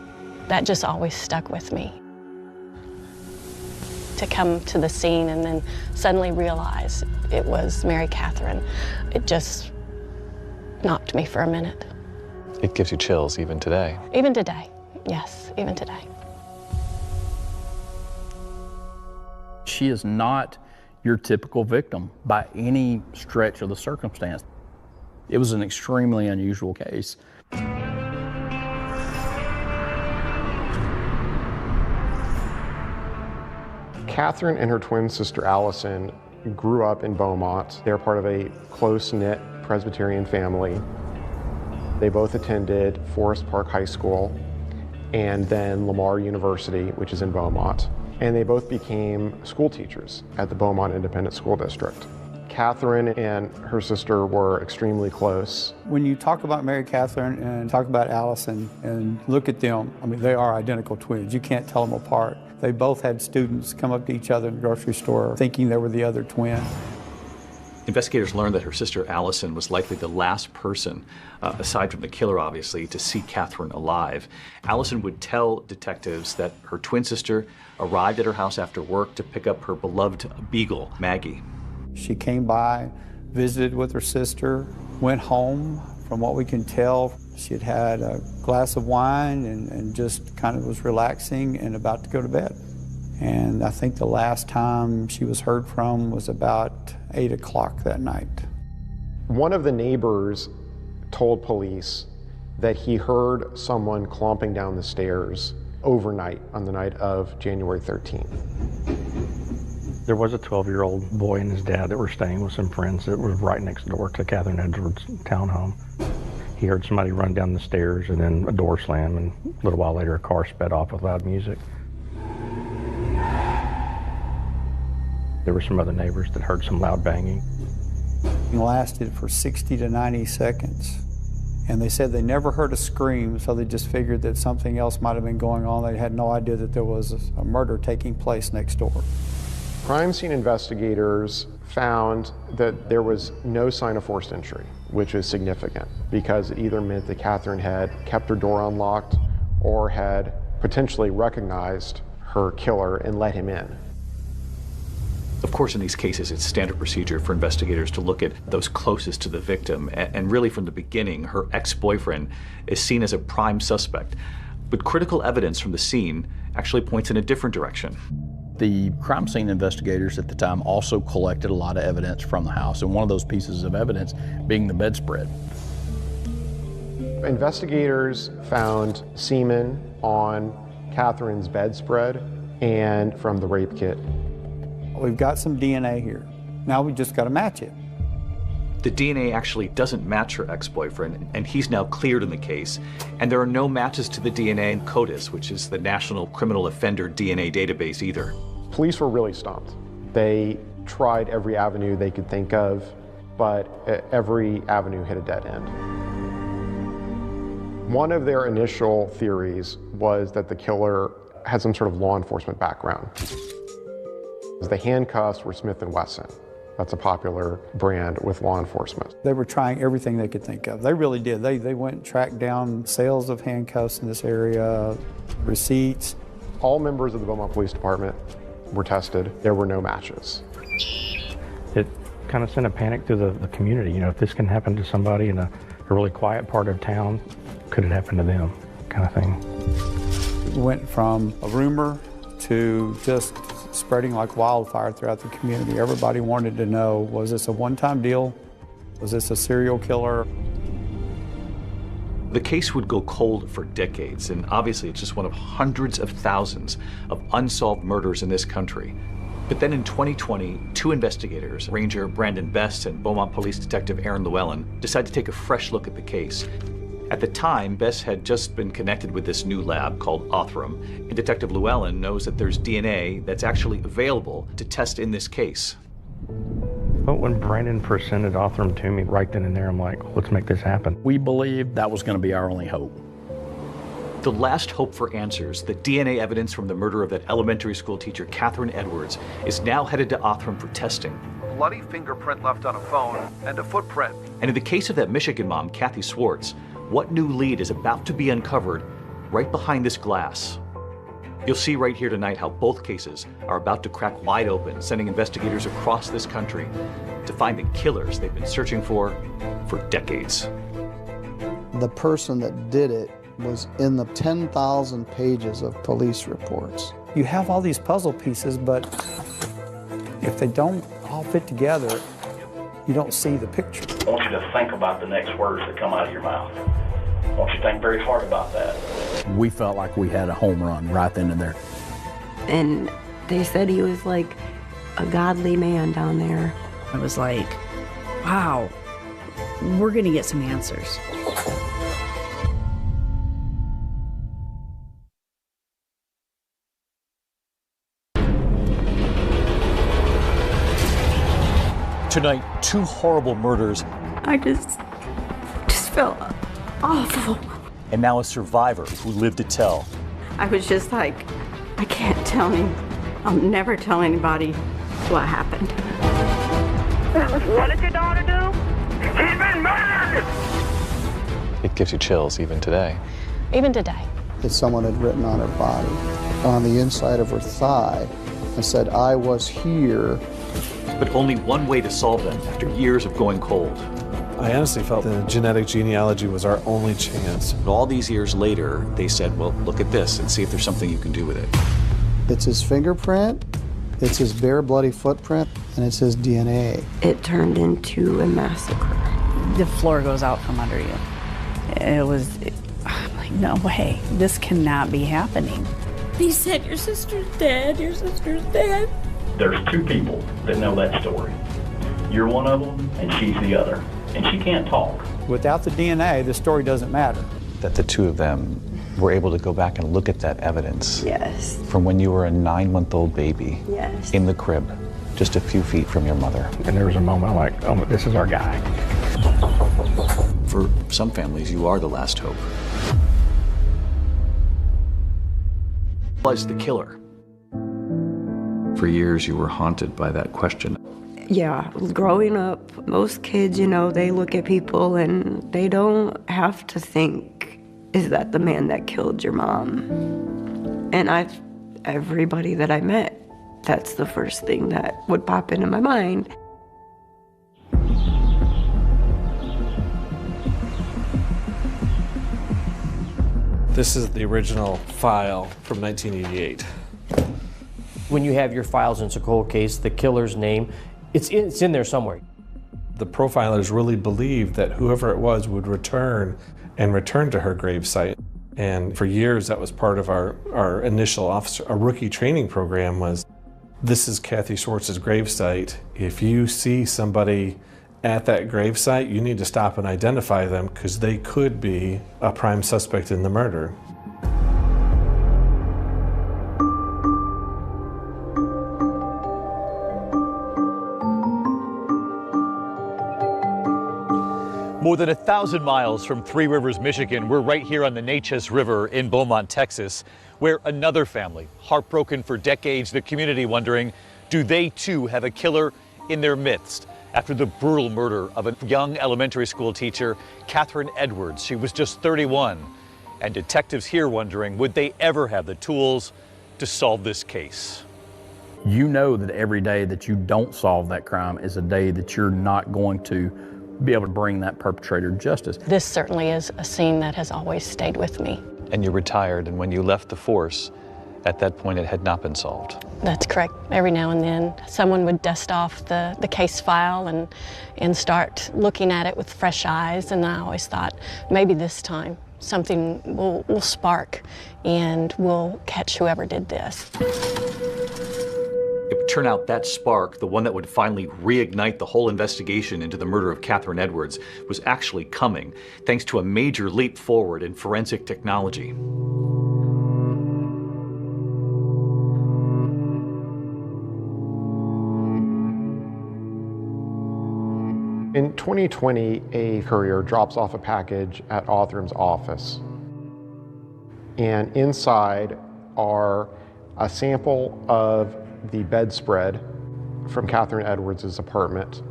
That just always stuck with me. To come to the scene and then suddenly realize it was Mary Catherine, it just knocked me for a minute. It gives you chills even today. Even today, yes, even today. She is not your typical victim by any stretch of the circumstance. It was an extremely unusual case. Catherine and her twin sister Allison grew up in Beaumont. They're part of a close-knit Presbyterian family. They both attended Forest Park High School and then Lamar University, which is in Beaumont. And they both became school teachers at the Beaumont Independent School District. Catherine and her sister were extremely close. When you talk about Mary Catherine and talk about Allison and look at them, I mean, they are identical twins. You can't tell them apart. They both had students come up to each other in the grocery store thinking they were the other twin. Investigators learned that her sister Allison was likely the last person, aside from the killer obviously, to see Catherine alive. Allison would tell detectives that her twin sister arrived at her house after work to pick up her beloved beagle, Maggie. She came by, visited with her sister, went home. From what we can tell, she had had a glass of wine and just kind of was relaxing and about to go to bed. And I think the last time she was heard from was about 8 o'clock that night. One of the neighbors told police that he heard someone clomping down the stairs overnight on the night of January 13th. There was a 12-year-old boy and his dad that were staying with some friends that was right next door to Catherine Edwards' townhome. He heard somebody run down the stairs and then a door slam, and a little while later a car sped off with loud music. There were some other neighbors that heard some loud banging. It lasted for 60 to 90 seconds. And they said they never heard a scream, so they just figured that something else might have been going on. They had no idea that there was a murder taking place next door. Crime scene investigators found that there was no sign of forced entry, which is significant because it either meant that Catherine had kept her door unlocked or had potentially recognized her killer and let him in. Of course, in these cases, it's standard procedure for investigators to look at those closest to the victim. And really, from the beginning, her ex-boyfriend is seen as a prime suspect. But critical evidence from the scene actually points in a different direction. The crime scene investigators at the time also collected a lot of evidence from the house, and one of those pieces of evidence being the bedspread. Investigators found semen on Catherine's bedspread and from the rape kit. We've got some DNA here. Now we just got to match it. The DNA actually doesn't match her ex-boyfriend, and he's now cleared in the case. And there are no matches to the DNA in CODIS, which is the National Criminal Offender DNA database, either. Police were really stumped. They tried every avenue they could think of, but every avenue hit a dead end. One of their initial theories was that the killer had some sort of law enforcement background. The handcuffs were Smith & Wesson. That's a popular brand with law enforcement. They were trying everything they could think of. They really did. They went and tracked down sales of handcuffs in this area, receipts. All members of the Beaumont Police Department were tested. There were no matches. It kind of sent a panic through the community. You know, if this can happen to somebody in a really quiet part of town, could it happen to them, kind of thing. It went from a rumor to just spreading like wildfire throughout the community. Everybody wanted to know, was this a one-time deal? Was this a serial killer? The case would go cold for decades, and obviously it's just one of hundreds of thousands of unsolved murders in this country. But then in 2020, two investigators, Ranger Brandon Best and Beaumont Police Detective Aaron Llewellyn, decided to take a fresh look at the case. At the time, Bess had just been connected with this new lab called Othram, and Detective Llewellyn knows that there's DNA that's actually available to test in this case. But when Brandon presented Othram to me right then and there, I'm like, let's make this happen. We believed that was going to be our only hope. The last hope for answers, the DNA evidence from the murder of that elementary school teacher, Catherine Edwards, is now headed to Othram for testing. Bloody fingerprint left on a phone and a footprint. And in the case of that Michigan mom, Kathy Swartz, what new lead is about to be uncovered right behind this glass? You'll see right here tonight how both cases are about to crack wide open, sending investigators across this country to find the killers they've been searching for decades. The person that did it was in the 10,000 pages of police reports. You have all these puzzle pieces, but if they don't all fit together, you don't see the picture. I want you to think about the next words that come out of your mouth. I want you to think very hard about that. We felt like we had a home run right then and there. And they said he was like a godly man down there. I was like, wow, we're gonna get some answers. Tonight, two horrible murders. I just felt awful. And now a survivor who lived to tell. I was just like, I can't tell him. I'll never tell anybody what happened. What did your daughter do? She's been murdered! It gives you chills even today. Even today. That someone had written on her body, on the inside of her thigh, and said, I was here. But only one way to solve them after years of going cold. I honestly felt the genetic genealogy was our only chance. But all these years later, they said, well, look at this and see if there's something you can do with it. It's his fingerprint, it's his bare bloody footprint, and it's his DNA. It turned into a massacre. The floor goes out from under you. I'm like, no way, this cannot be happening. He said, your sister's dead, your sister's dead. There's two people that know that story. You're one of them, and she's the other. And she can't talk. Without the DNA, the story doesn't matter. That the two of them were able to go back and look at that evidence. Yes. From when you were a 9-month-old baby. Yes. In the crib, just a few feet from your mother. And there was a moment like, oh, this is our guy. For some families, you are the last hope. Was the killer? For years, you were haunted by that question. Yeah, growing up, most kids, you know, they look at people and they don't have to think, is that the man that killed your mom? And everybody that I met, that's the first thing that would pop into my mind. This is the original file from 1988. When you have your files in a cold case, the killer's name, it's in there somewhere. The profilers really believed that whoever it was would return to her gravesite. And for years, that was part of our initial rookie training program was, this is Kathy Schwartz's gravesite. If you see somebody at that gravesite, you need to stop and identify them because they could be a prime suspect in the murder. More than 1,000 miles from Three Rivers, Michigan, we're right here on the Neches River in Beaumont, Texas, where another family, heartbroken for decades, the community wondering, do they too have a killer in their midst? After the brutal murder of a young elementary school teacher, Catherine Edwards. She was just 31. And detectives here wondering, would they ever have the tools to solve this case? You know that every day that you don't solve that crime is a day that you're not going to be able to bring that perpetrator to justice. This certainly is a scene that has always stayed with me. And you retired, and when you left the force, at that point it had not been solved. That's correct. Every now and then someone would dust off the case file and start looking at it with fresh eyes, and I always thought maybe this time something will spark and we'll catch whoever did this. It would turn out that spark, the one that would finally reignite the whole investigation into the murder of Catherine Edwards, was actually coming, thanks to a major leap forward in forensic technology. In 2020, a courier drops off a package at Othram's office. And inside are a sample of the bedspread from Catherine Edwards' apartment,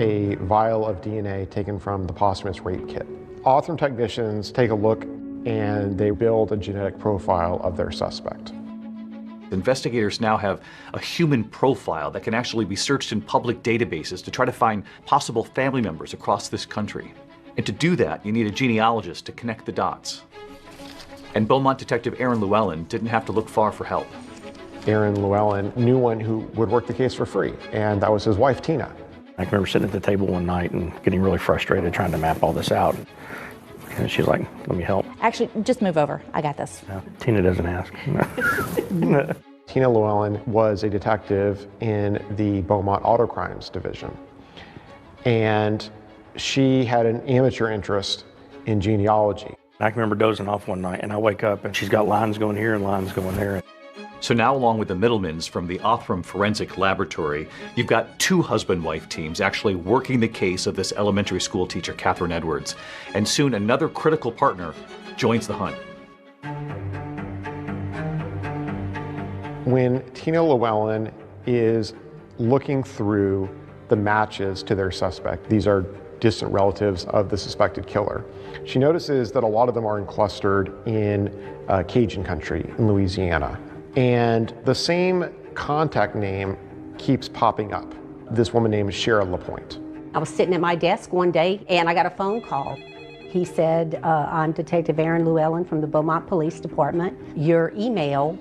a vial of DNA taken from the posthumous rape kit. Othram technicians take a look and they build a genetic profile of their suspect. Investigators now have a human profile that can actually be searched in public databases to try to find possible family members across this country. And to do that, you need a genealogist to connect the dots. And Beaumont detective Aaron Llewellyn didn't have to look far for help. Aaron Llewellyn knew one who would work the case for free, and that was his wife, Tina. I can remember sitting at the table one night and getting really frustrated trying to map all this out. And she's like, let me help. Actually, just move over. I got this. No, Tina doesn't ask. Tina Llewellyn was a detective in the Beaumont Auto Crimes Division. And she had an amateur interest in genealogy. I can remember dozing off one night and I wake up and she's got lines going here and lines going there. So now, along with the middlemans from the Othram Forensic Laboratory, you've got two husband-wife teams actually working the case of this elementary school teacher, Catherine Edwards. And soon another critical partner joins the hunt. When Tina Llewellyn is looking through the matches to their suspect, these are distant relatives of the suspected killer, she notices that a lot of them are clustered in Cajun country in Louisiana. And the same contact name keeps popping up. This woman named Shara LaPointe. I was sitting at my desk one day and I got a phone call. He said, I'm Detective Aaron Llewellyn from the Beaumont Police Department. Your email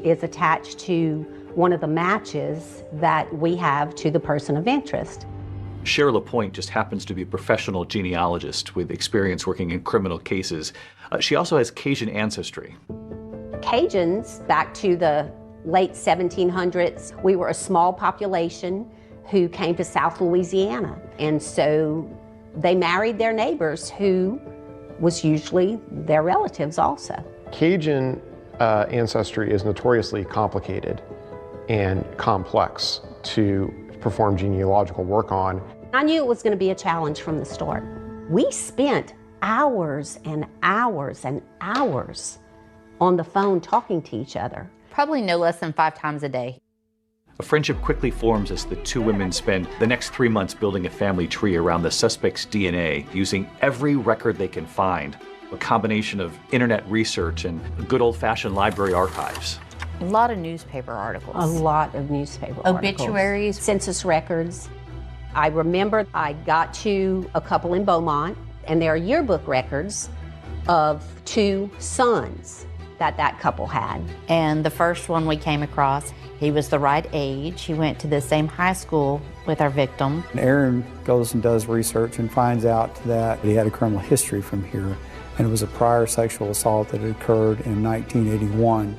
is attached to one of the matches that we have to the person of interest. Shara LaPointe just happens to be a professional genealogist with experience working in criminal cases. She also has Cajun ancestry. Cajuns, back to the late 1700s, we were a small population who came to South Louisiana. And so they married their neighbors who was usually their relatives also. Cajun ancestry is notoriously complicated and complex to perform genealogical work on. I knew it was going to be a challenge from the start. We spent hours and hours and hours on the phone talking to each other. Probably no less than 5 times a day. A friendship quickly forms as the two women spend the next 3 months building a family tree around the suspect's DNA, using every record they can find, a combination of internet research and good old-fashioned library archives. A lot of newspaper articles. A lot of newspaper articles. Obituaries. Census records. I remember I got to a couple in Beaumont, and there are yearbook records of 2 sons that couple had. And the first one we came across, he was the right age. He went to the same high school with our victim. Aaron goes and does research and finds out that he had a criminal history from here, and it was a prior sexual assault that had occurred in 1981.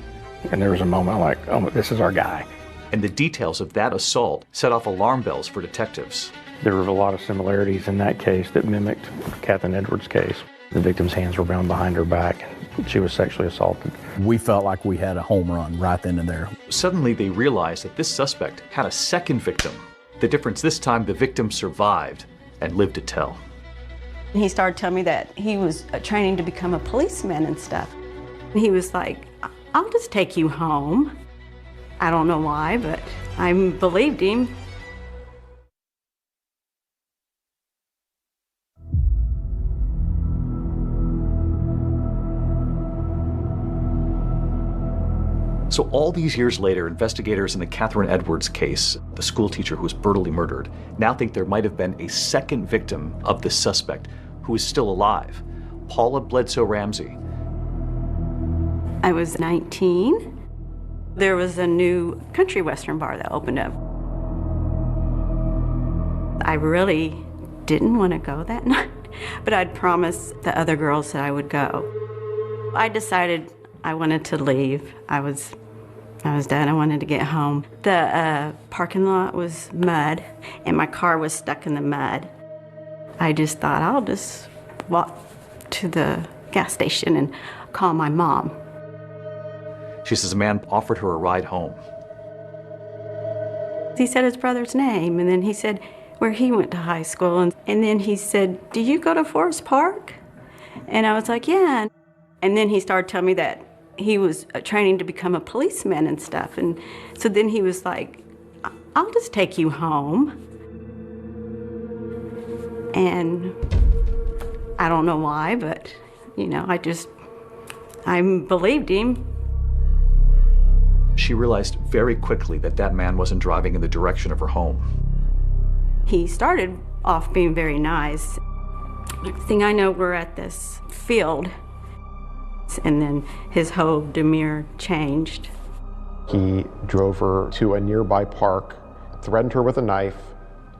And there was a moment like, oh, this is our guy. And the details of that assault set off alarm bells for detectives. There were a lot of similarities in that case that mimicked Catherine Edwards' case. The victim's hands were bound behind her back, and she was sexually assaulted. We felt like we had a home run right then and there. Suddenly they realized that this suspect had a second victim. The difference this time, the victim survived and lived to tell. He started telling me that he was training to become a policeman and stuff. And he was like, I'll just take you home. I don't know why, but I believed him. So all these years later, investigators in the Catherine Edwards case, the school teacher who was brutally murdered, now think there might have been a second victim of the suspect who is still alive, Paula Bledsoe Ramsey. I was 19. There was a new country western bar that opened up. I really didn't want to go that night, but I'd promised the other girls that I would go. I decided I wanted to leave. I was done. I wanted to get home. The parking lot was mud, and my car was stuck in the mud. I just thought, I'll just walk to the gas station and call my mom. She says a man offered her a ride home. He said his brother's name, and then he said where he went to high school, and then he said, do you go to Forest Park? And I was like, yeah. And then he started telling me that he was training to become a policeman and stuff. And so then he was like, I'll just take you home. And I don't know why, but, you know, I believed him. She realized very quickly that that man wasn't driving in the direction of her home. He started off being very nice. Next thing I know, we're at this field. And then his whole demeanor changed. He drove her to a nearby park, threatened her with a knife,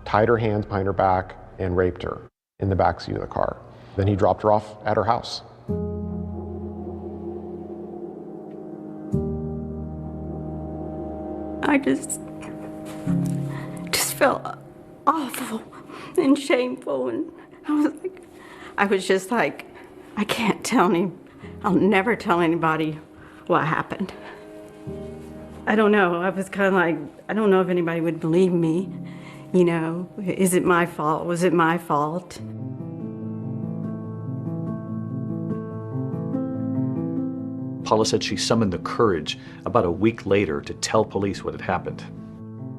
tied her hands behind her back, and raped her in the backseat of the car. Then he dropped her off at her house. I just felt awful and shameful, and I was just like, I can't tell him. I'll never tell anybody what happened. I don't know. I was kind of like, I don't know if anybody would believe me. You know, is it my fault? Was it my fault? Paula said she summoned the courage about a week later to tell police what had happened.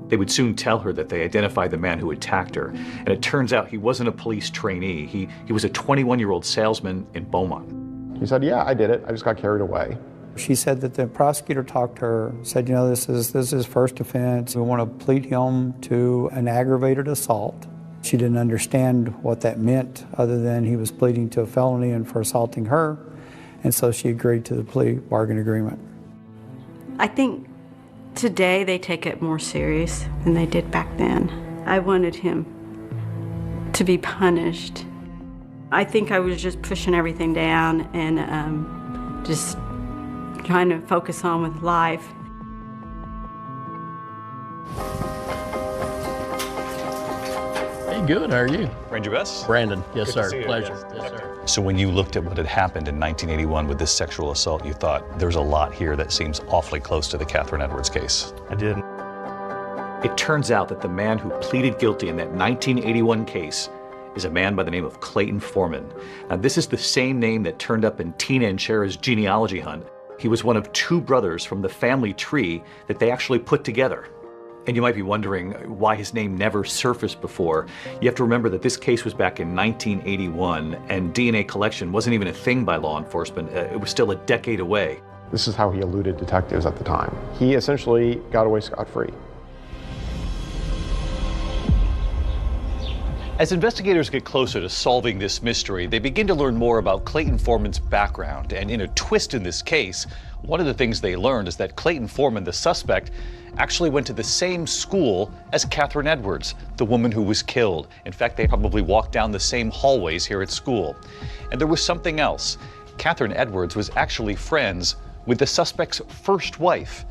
They would soon tell her that they identified the man who attacked her, and it turns out he wasn't a police trainee. He was a 21-year-old salesman in Beaumont. He said, yeah, I did it. I just got carried away. She said that the prosecutor talked to her, said, you know, this is his first offense. We want to plead him to an aggravated assault. She didn't understand what that meant other than he was pleading to a felony and for assaulting her. And so she agreed to the plea bargain agreement. I think today they take it more serious than they did back then. I wanted him to be punished. I think I was just pushing everything down and just trying to focus on with life. Hey, Good, how are you? Ranger Bess? Brandon, yes, Good sir. to see you. Pleasure. Yes, sir. So when you looked at what had happened in 1981 with this sexual assault, you thought there's a lot here that seems awfully close to the Catherine Edwards case. I did. It turns out that the man who pleaded guilty in that 1981 case is a man by the name of Clayton Foreman. Now, this is the same name that turned up in Tina and Shara's genealogy hunt. He was one of two brothers from the family tree that they actually put together. And you might be wondering why his name never surfaced before. You have to remember that this case was back in 1981, and DNA collection wasn't even a thing by law enforcement. It was still a decade away. This is how he eluded detectives at the time. He essentially got away scot-free. As investigators get closer to solving this mystery, they begin to learn more about Clayton Foreman's background. And in a twist in this case, one of the things they learned is that Clayton Foreman, the suspect, actually went to the same school as Catherine Edwards, the woman who was killed. In fact, they probably walked down the same hallways here at school. And there was something else. Catherine Edwards was actually friends with the suspect's first wife.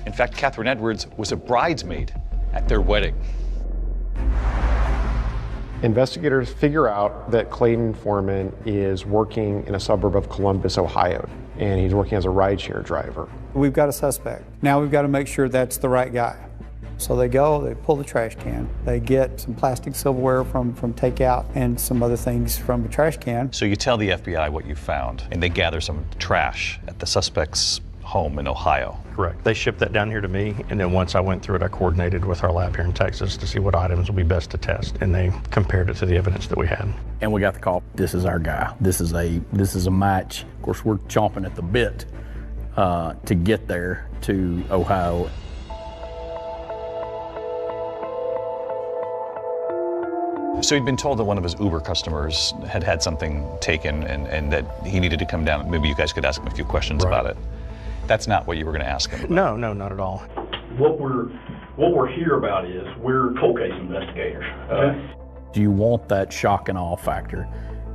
In fact, Catherine Edwards was a bridesmaid at their wedding. Investigators figure out that Clayton Foreman is working in a suburb of Columbus, Ohio, and he's working as a rideshare driver. We've got a suspect. Now we've got to make sure that's the right guy. So they go, they pull the trash can, they get some plastic silverware from takeout and some other things from the trash can. So you tell the FBI what you found, and they gather some trash at the suspect's home in Ohio. Correct. They shipped that down here to me, and then once I went through it, I coordinated with our lab here in Texas to see what items would be best to test, and they compared it to the evidence that we had. And we got the call. This is our guy. This is a match. Of course, we're chomping at the bit to get there to Ohio. So he'd been told that one of his Uber customers had had something taken and that he needed to come down. Maybe you guys could ask him a few questions about it. That's not what you were going to ask him about. No, not at all. What we're here about is we're cold case investigators. Do you want that shock and awe factor?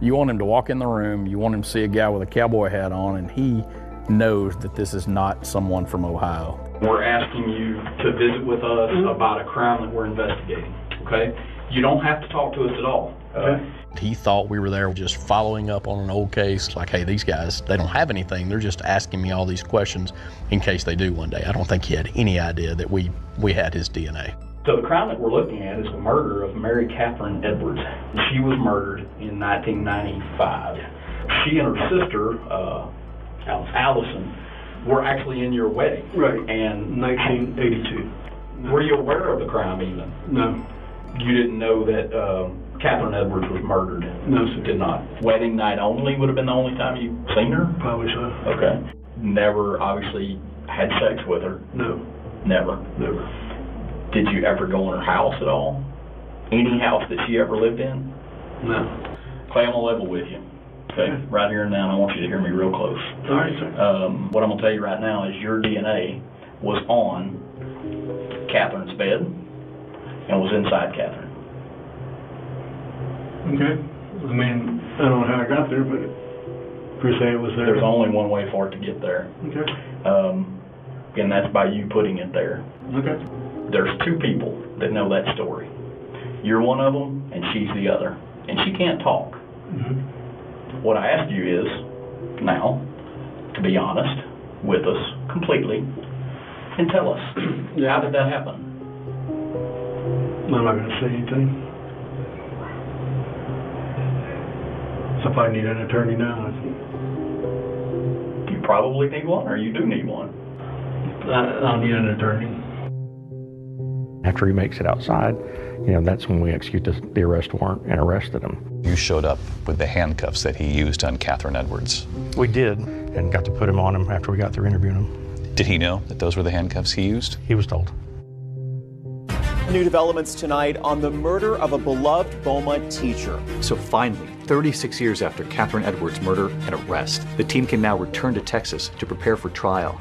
You want him to walk in the room, you want him to see a guy with a cowboy hat on, and he knows that this is not someone from Ohio. We're asking you to visit with us about a crime that we're investigating, okay? You don't have to talk to us at all. He thought we were there just following up on an old case, like, hey, these guys, they don't have anything. They're just asking me all these questions in case they do one day. I don't think he had any idea that we had his DNA. So the crime that we're looking at is the murder of Mary Catherine Edwards. She was murdered in 1995. She and her sister, Allison, were actually in your wedding. Right. And 1982. Were you aware of the crime even? No. You didn't know that Catherine Edwards was murdered? No, sir. Did not. Wedding night only would have been the only time you've seen her? Probably so. Okay. Never, obviously, had sex with her? No. Never? Never. Did you ever go in her house at all? Any house that she ever lived in? No. Clay, I'm going to level with you. Okay? Right here and now, I want you to hear me real close. All right, sir. What I'm going to tell you right now is your DNA was on Catherine's bed and was inside Catherine. Okay. I mean, I don't know how I got there, but per se it was there. There's only one way for it to get there. Okay. And that's by you putting it there. Okay. There's two people that know that story. You're one of them, and she's the other. And she can't talk. Mm-hmm. What I asked you is, now, to be honest with us completely, and tell us, how did that happen? I'm not going to say anything. So if I need an attorney now, You probably need one, or you do need one? I'll need an attorney. After he makes it outside, that's when we execute the arrest warrant and arrested him. You showed up with the handcuffs that he used on Catherine Edwards. We did, and got to put him on him after we got through interviewing him. Did he know that those were the handcuffs he used? He was told. New developments tonight on the murder of a beloved Beaumont teacher. So finally, 36 years after Catherine Edwards' murder and arrest, the team can now return to Texas to prepare for trial.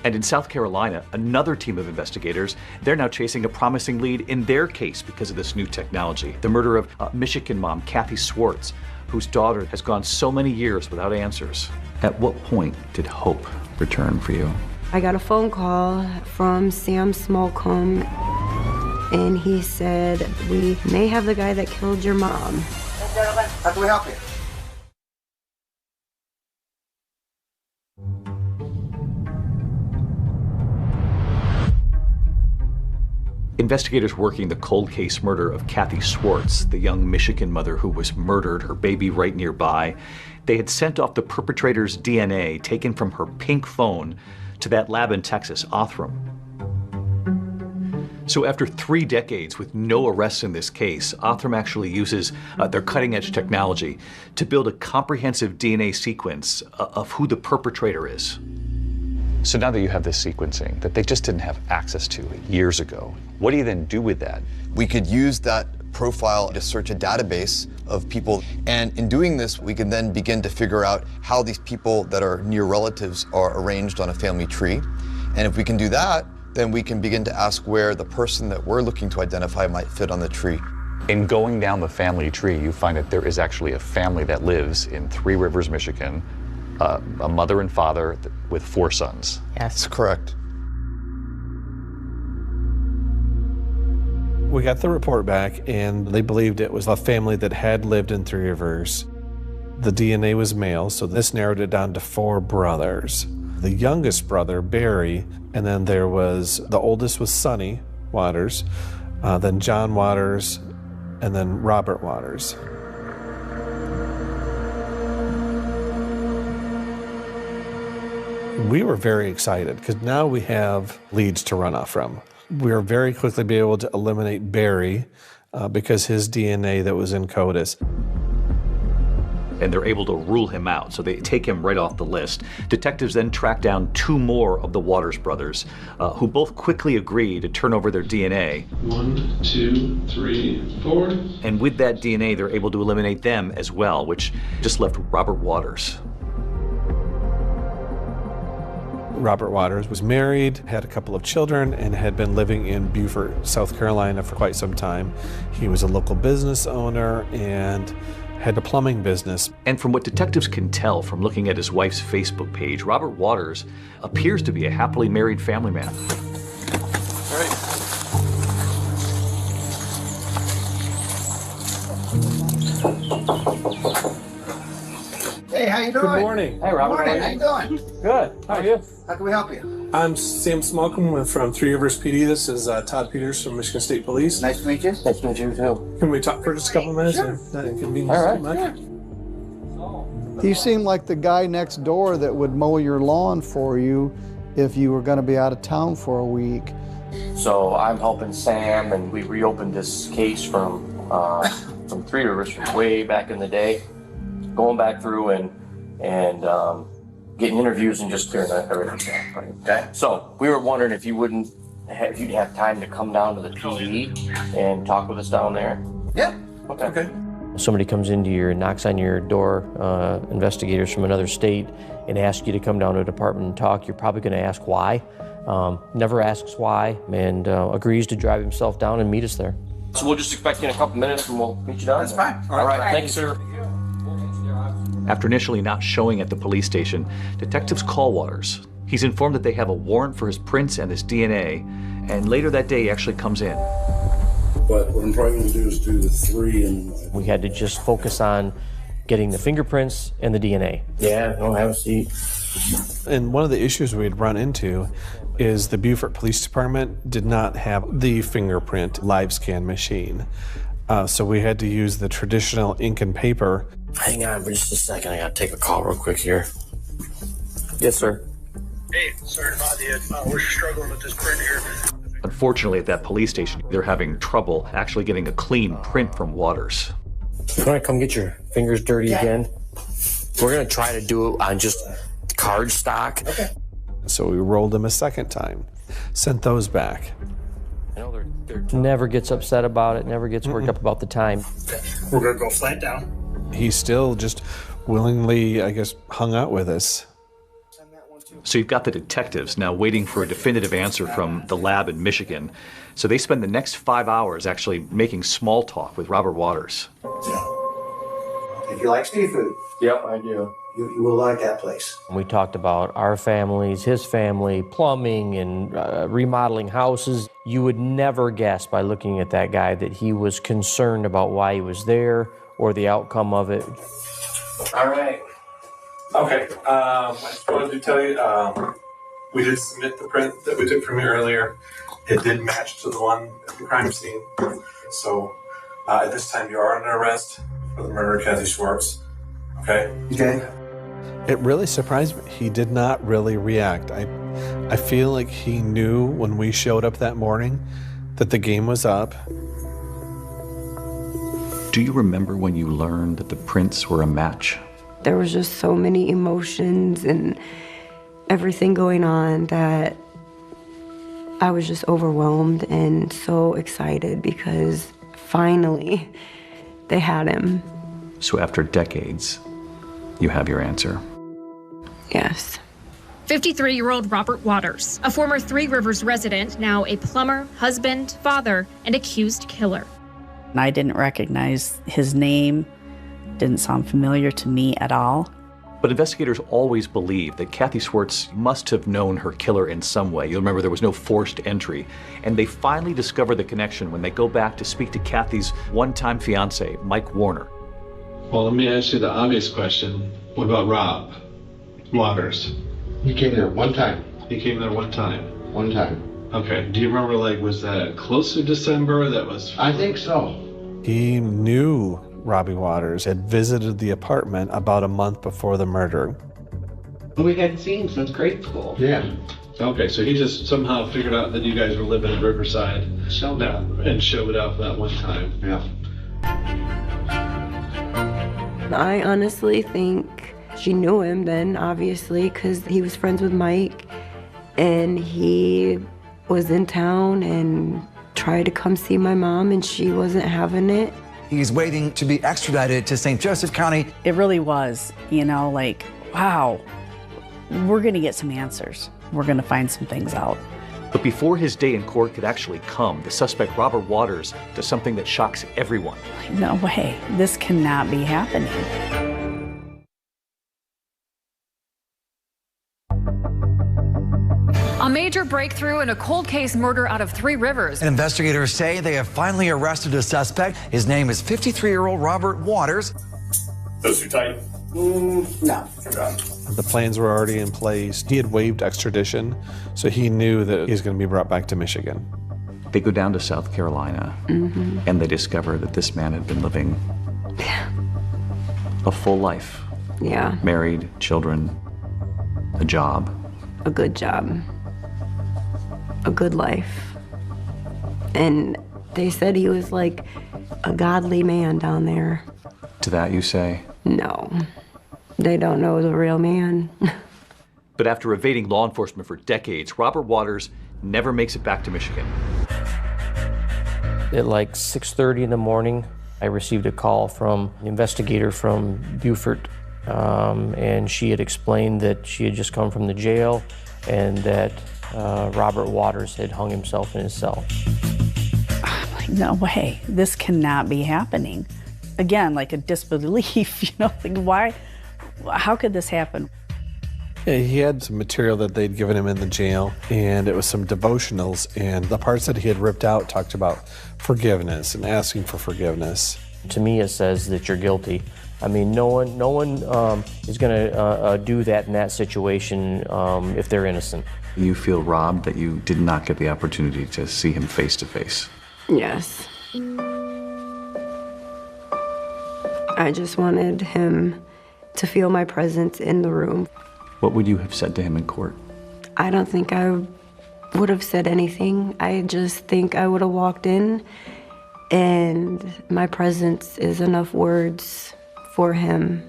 And in South Carolina, another team of investigators, they're now chasing a promising lead in their case because of this new technology. The murder of Michigan mom Kathy Swartz, whose daughter has gone so many years without answers. At what point did hope return for you? I got a phone call from Sam Smallcombe. and he said, we may have the guy that killed your mom. Hey, gentlemen, how can we help you? Investigators working the cold case murder of Kathy Swartz, the young Michigan mother who was murdered, her baby right nearby, they had sent off the perpetrator's DNA taken from her pink phone to that lab in Texas, Othram. So after 3 decades with no arrests in this case, Othram actually uses their cutting-edge technology to build a comprehensive DNA sequence of who the perpetrator is. So now that you have this sequencing that they just didn't have access to years ago, what do you then do with that? We could use that profile to search a database of people, and in doing this, we can then begin to figure out how these people that are near relatives are arranged on a family tree. And if we can do that, then we can begin to ask where the person that we're looking to identify might fit on the tree. In going down the family tree, you find that there is actually a family that lives in Three Rivers, Michigan, a mother and father with 4 sons. Yes, that's correct. We got the report back, and they believed it was a family that had lived in Three Rivers. The DNA was male, so this narrowed it down to 4 brothers. The youngest brother, Barry, and then there was, the oldest was Sonny Waters, then John Waters, and then Robert Waters. We were very excited because now we have leads to run off from. We were very quickly be able to eliminate Barry because his DNA that was in CODIS. And they're able to rule him out, so they take him right off the list. Detectives then track down 2 more of the Waters brothers, who both quickly agree to turn over their DNA. 1, 2, 3, 4. And with that DNA, they're able to eliminate them as well, which just left Robert Waters. Robert Waters was married, had a couple of children, and had been living in Beaufort, South Carolina for quite some time. He was a local business owner and had a plumbing business. And from what detectives can tell from looking at his wife's Facebook page, Robert Waters appears to be a happily married family man. All right. Hey, how you doing? Good morning. Hey, Robert. Good morning. How you doing? Good. How are you? How can we help you? I'm Sam Smallcombe from Three Rivers PD. This is Todd Peters from Michigan State Police. Nice to meet you. Nice to meet you too. Can we talk for just a couple minutes? Sure. That inconvenience All right. too much? He seemed like the guy next door that would mow your lawn for you if you were going to be out of town for a week. So I'm helping Sam, and we reopened this case from Three Rivers from way back in the day, going back through and getting interviews and just clearing everything up. Okay. So we were wondering if you'd have time to come down to the PD and talk with us down there. Yeah. Okay. Somebody comes into knocks on your door, investigators from another state, and asks you to come down to a department and talk. You're probably going to ask why. Never asks why, and agrees to drive himself down and meet us there. So we'll just expect you in a couple minutes, and we'll meet you down there. That's fine. All right. Thank you, sir. After initially not showing at the police station, detectives call Waters. He's informed that they have a warrant for his prints and his DNA, and later that day he actually comes in. But what I'm probably going to do is do the 3 and... We had to just focus on getting the fingerprints and the DNA. Yeah, don't have a seat. And one of the issues we'd run into is the Beaufort Police Department did not have the fingerprint live scan machine. So we had to use the traditional ink and paper. Hang on for just a second. I got to take a call real quick here. Yes, sir. Hey, sorry to bother you. We're struggling with this print here. Unfortunately, at that police station, they're having trouble actually getting a clean print from Waters. You want to come get your fingers dirty again? We're going to try to do it on just card stock. Okay. So we rolled them a second time, sent those back. I know they're never gets upset about it, never gets worked up about the time. We're going to go flat down. He still just willingly, I guess, hung out with us. So you've got the detectives now waiting for a definitive answer from the lab in Michigan. So they spend the next 5 hours actually making small talk with Robert Waters. If you like seafood. Yep, I do. You will like that place. We talked about our families, his family, plumbing and remodeling houses. You would never guess by looking at that guy that he was concerned about why he was there or the outcome of it. All right. Okay. I just wanted to tell you, we did submit the print that we took from you earlier. It did match to the one at the crime scene. So at this time, you are under arrest for the murder of Kathy Schwartz. Okay? Okay. It really surprised me. He did not really react. I feel like he knew when we showed up that morning that the game was up. Do you remember when you learned that the prints were a match? There was just so many emotions and everything going on that I was just overwhelmed and so excited because finally they had him. So after decades, you have your answer. Yes. 53-year-old Robert Waters, a former Three Rivers resident, now a plumber, husband, father, and accused killer. I didn't recognize his name, didn't sound familiar to me at all. But investigators always believed that Kathy Schwartz must have known her killer in some way. You'll remember there was no forced entry. And they finally discover the connection when they go back to speak to Kathy's one-time fiancé, Mike Warner. Well, let me ask you the obvious question. What about Rob Waters? He came there one time. He came there one time? One time. Okay. Do you remember, like, was that close to December? That was... I think so. He knew Robbie Waters, had visited the apartment about a month before the murder. We hadn't seen him since grade school. Yeah. Okay, so he just somehow figured out that you guys were living in Riverside and showed up that one time. Yeah. I honestly think she knew him then, obviously, because he was friends with Mike, and he was in town and tried to come see my mom, and she wasn't having it. He's waiting to be extradited to St. Joseph County. It really was, like, wow, we're gonna get some answers. We're gonna find some things out. But before his day in court could actually come, the suspect, Robert Waters, does something that shocks everyone. No way, this cannot be happening. A major breakthrough in a cold case murder out of Three Rivers. And investigators say they have finally arrested a suspect. His name is 53-year-old Robert Waters. Those too tight? No. The plans were already in place. He had waived extradition, so he knew that he was going to be brought back to Michigan. They go down to South Carolina, and they discover that this man had been living a full life. Yeah. Married, children, a job. A good job. A good life. And they said he was like a godly man down there. To that you say? No. They don't know the real man. But after evading law enforcement for decades, Robert Waters never makes it back to Michigan. At like 6:30 in the morning, I received a call from an investigator from Beaufort, and she had explained that she had just come from the jail and that Robert Waters had hung himself in his cell. I'm like, no way, this cannot be happening. Again, like a disbelief, like why, how could this happen? Yeah, he had some material that they'd given him in the jail, and it was some devotionals, and the parts that he had ripped out talked about forgiveness and asking for forgiveness. To me, it says that you're guilty. I mean, no one is going to do that in that situation if they're innocent. You feel robbed that you did not get the opportunity to see him face to face. Yes. I just wanted him to feel my presence in the room. What would you have said to him in court? I don't think I would have said anything. I just think I would have walked in, and my presence is enough words for him.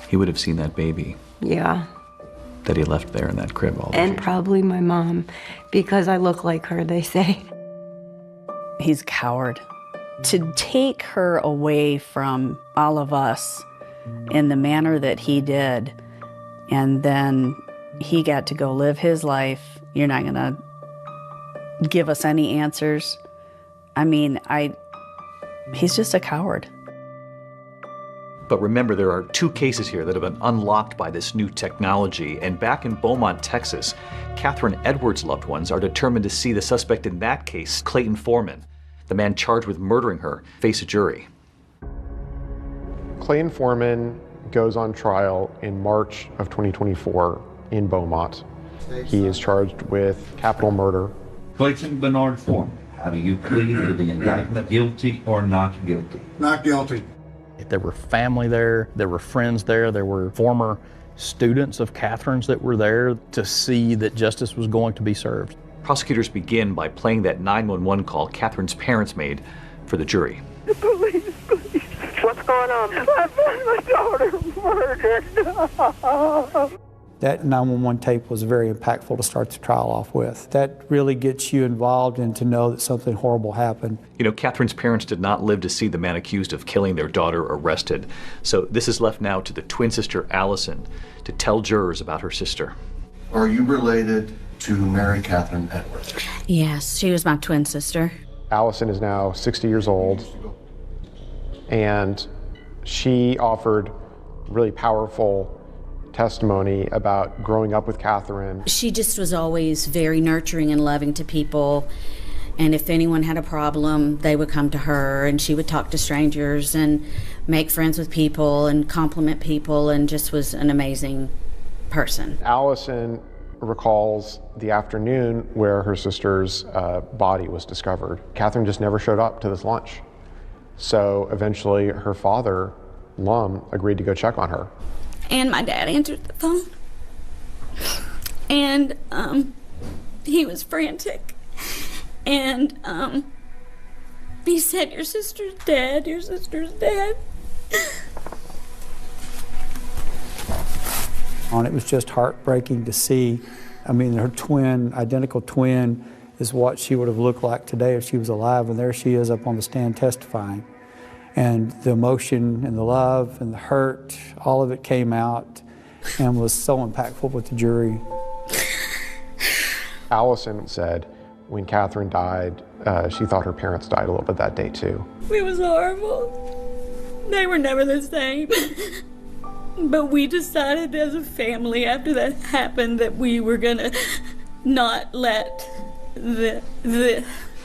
He would have seen that baby. Yeah. That he left there in that crib all the And probably my mom, because I look like her, they say. He's a coward. To take her away from all of us in the manner that he did, and then he got to go live his life. You're not gonna give us any answers. I mean, he's just a coward. But remember, there are 2 cases here that have been unlocked by this new technology. And back in Beaumont, Texas, Catherine Edwards' loved ones are determined to see the suspect in that case, Clayton Foreman, the man charged with murdering her, face a jury. Clayton Foreman goes on trial in March of 2024 in Beaumont. He is charged with capital murder. Clayton Bernard Foreman, how do you plead to the indictment, guilty or not guilty? Not guilty. There were family there, there were friends there, there were former students of Catherine's that were there to see that justice was going to be served. Prosecutors begin by playing that 911 call Catherine's parents made for the jury. The police. What's going on? I found my daughter murdered. That 911 tape was very impactful to start the trial off with. That really gets you involved and to know that something horrible happened. You know, Catherine's parents did not live to see the man accused of killing their daughter arrested. So this is left now to the twin sister, Allison, to tell jurors about her sister. Are you related to Mary Catherine Edwards? Yes, she was my twin sister. Allison is now 60 years old, and she offered really powerful testimony about growing up with Catherine. She just was always very nurturing and loving to people. And if anyone had a problem, they would come to her, and she would talk to strangers and make friends with people and compliment people, and just was an amazing person. Allison recalls the afternoon where her sister's body was discovered. Catherine just never showed up to this lunch. So eventually her father, Lum, agreed to go check on her. And my dad answered the phone. And he was frantic. And he said, "Your sister's dead, your sister's dead." And it was just heartbreaking to see. I mean, her twin, identical twin, is what she would have looked like today if she was alive, and there she is up on the stand testifying. And the emotion and the love and the hurt, all of it came out and was so impactful with the jury. Allison said when Catherine died, she thought her parents died a little bit that day too. It was horrible. They were never the same. But we decided as a family after that happened that we were gonna not let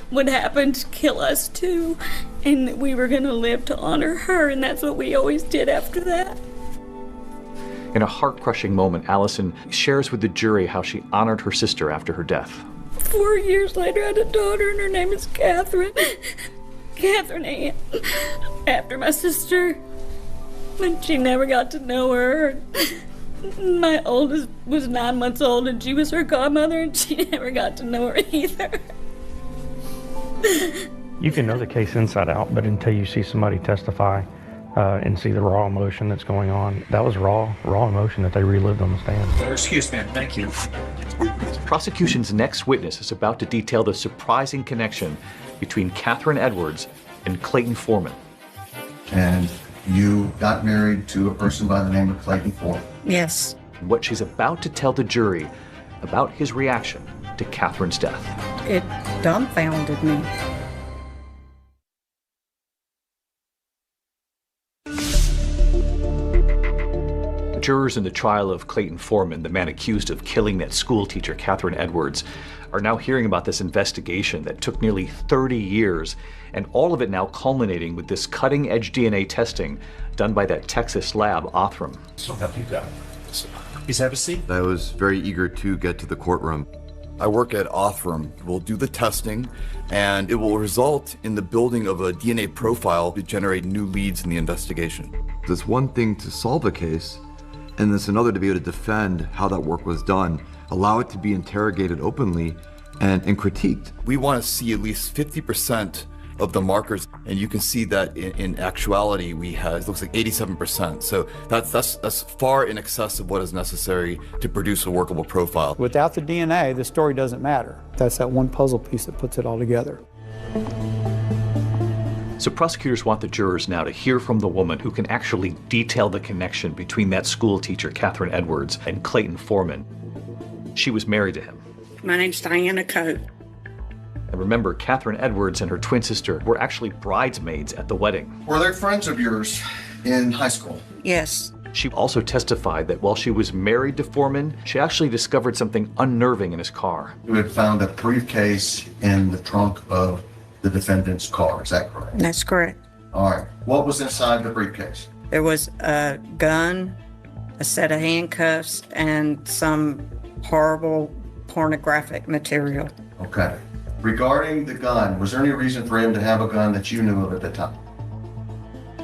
what happened kill us too, and that we were gonna live to honor her, and that's what we always did after that. In a heart-crushing moment, Allison shares with the jury how she honored her sister after her death. 4 years later, I had a daughter, and her name is Catherine. Catherine Ann, after my sister. And she never got to know her. My oldest was 9 months old, and she was her godmother, and she never got to know her either. You can know the case inside out, but until you see somebody testify and see the raw emotion that's going on, that was raw emotion that they relived on the stand. Excuse me, thank you. The prosecution's next witness is about to detail the surprising connection between Catherine Edwards and Clayton Foreman. And you got married to a person by the name of Clayton Foreman. Yes. What she's about to tell the jury about his reaction to Catherine's death. It dumbfounded me. Jurors in the trial of Clayton Foreman, the man accused of killing that school teacher, Catherine Edwards, are now hearing about this investigation that took nearly 30 years, and all of it now culminating with this cutting-edge DNA testing done by that Texas lab, Othram. So help you God. Please have a seat. I was very eager to get to the courtroom. I work at Othram. We'll do the testing, and it will result in the building of a DNA profile to generate new leads in the investigation. There's one thing to solve a case, and there's another to be able to defend how that work was done, allow it to be interrogated openly and critiqued. We want to see at least 50% of the markers, and you can see that in actuality we have, it looks like 87%. So that's far in excess of what is necessary to produce a workable profile. Without the DNA, the story doesn't matter. That's that one puzzle piece that puts it all together. So prosecutors want the jurors now to hear from the woman who can actually detail the connection between that school teacher, Catherine Edwards, and Clayton Foreman. She was married to him. My name's Diana Coe. And remember, Catherine Edwards and her twin sister were actually bridesmaids at the wedding. Were they friends of yours? in high school? Yes. She also testified that while she was married to Foreman, she actually discovered something unnerving in his car. You had found a briefcase in the trunk of the defendant's car, is that correct? That's correct. All right. What was inside the briefcase? There was a gun, a set of handcuffs, and some horrible pornographic material. Okay. Regarding the gun, was there any reason for him to have a gun that you knew of at the time?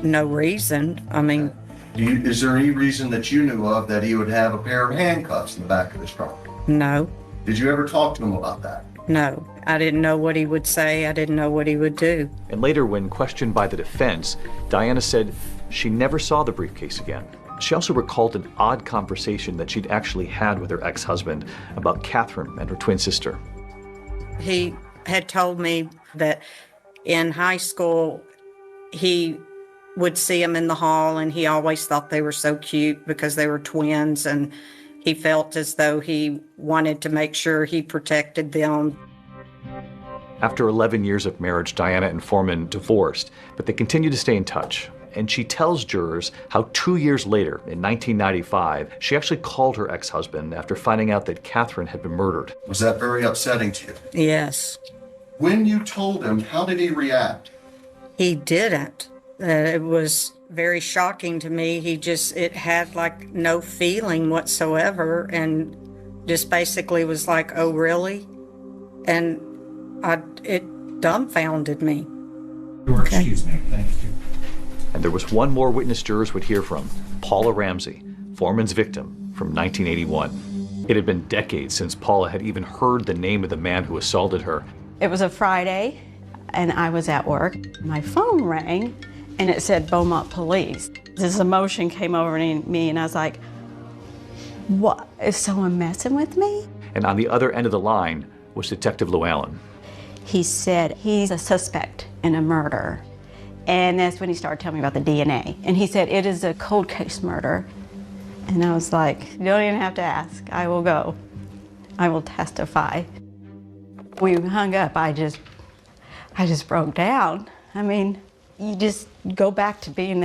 No reason. I mean, Is there any reason that you knew of that he would have a pair of handcuffs in the back of his trunk? no, Did you ever talk to him about that? no. I didn't know what he would say. I didn't know what he would do. And later, when questioned by the defense, Diana said she never saw the briefcase again. She also recalled an odd conversation that she'd actually had with her ex-husband about Catherine and her twin sister. He had told me that in high school, he would see them in the hall, and he always thought they were so cute because they were twins, and he felt as though he wanted to make sure he protected them. After 11 years of marriage, Diana and Foreman divorced, but they continue to stay in touch. And she tells jurors how 2 years later, in 1995, she actually called her ex-husband after finding out that Catherine had been murdered. Was that very upsetting to you? Yes. When you told him, how did he react? He didn't. It was very shocking to me. It had like no feeling whatsoever, and just basically was like, oh, really? And it dumbfounded me. Excuse me, thank you. And there was one more witness jurors would hear from, Paula Ramsey, Foreman's victim from 1981. It had been decades since Paula had even heard the name of the man who assaulted her. It was a Friday, and I was at work. My phone rang, and it said Beaumont Police. This emotion came over me, and I was like, what, is someone messing with me? And on the other end of the line was Detective Llewellyn. He said he's a suspect in a murder. And that's when he started telling me about the DNA. And he said, it is a cold case murder. And I was like, you don't even have to ask. I will go. I will testify. We hung up. I just broke down. I mean, you just go back to being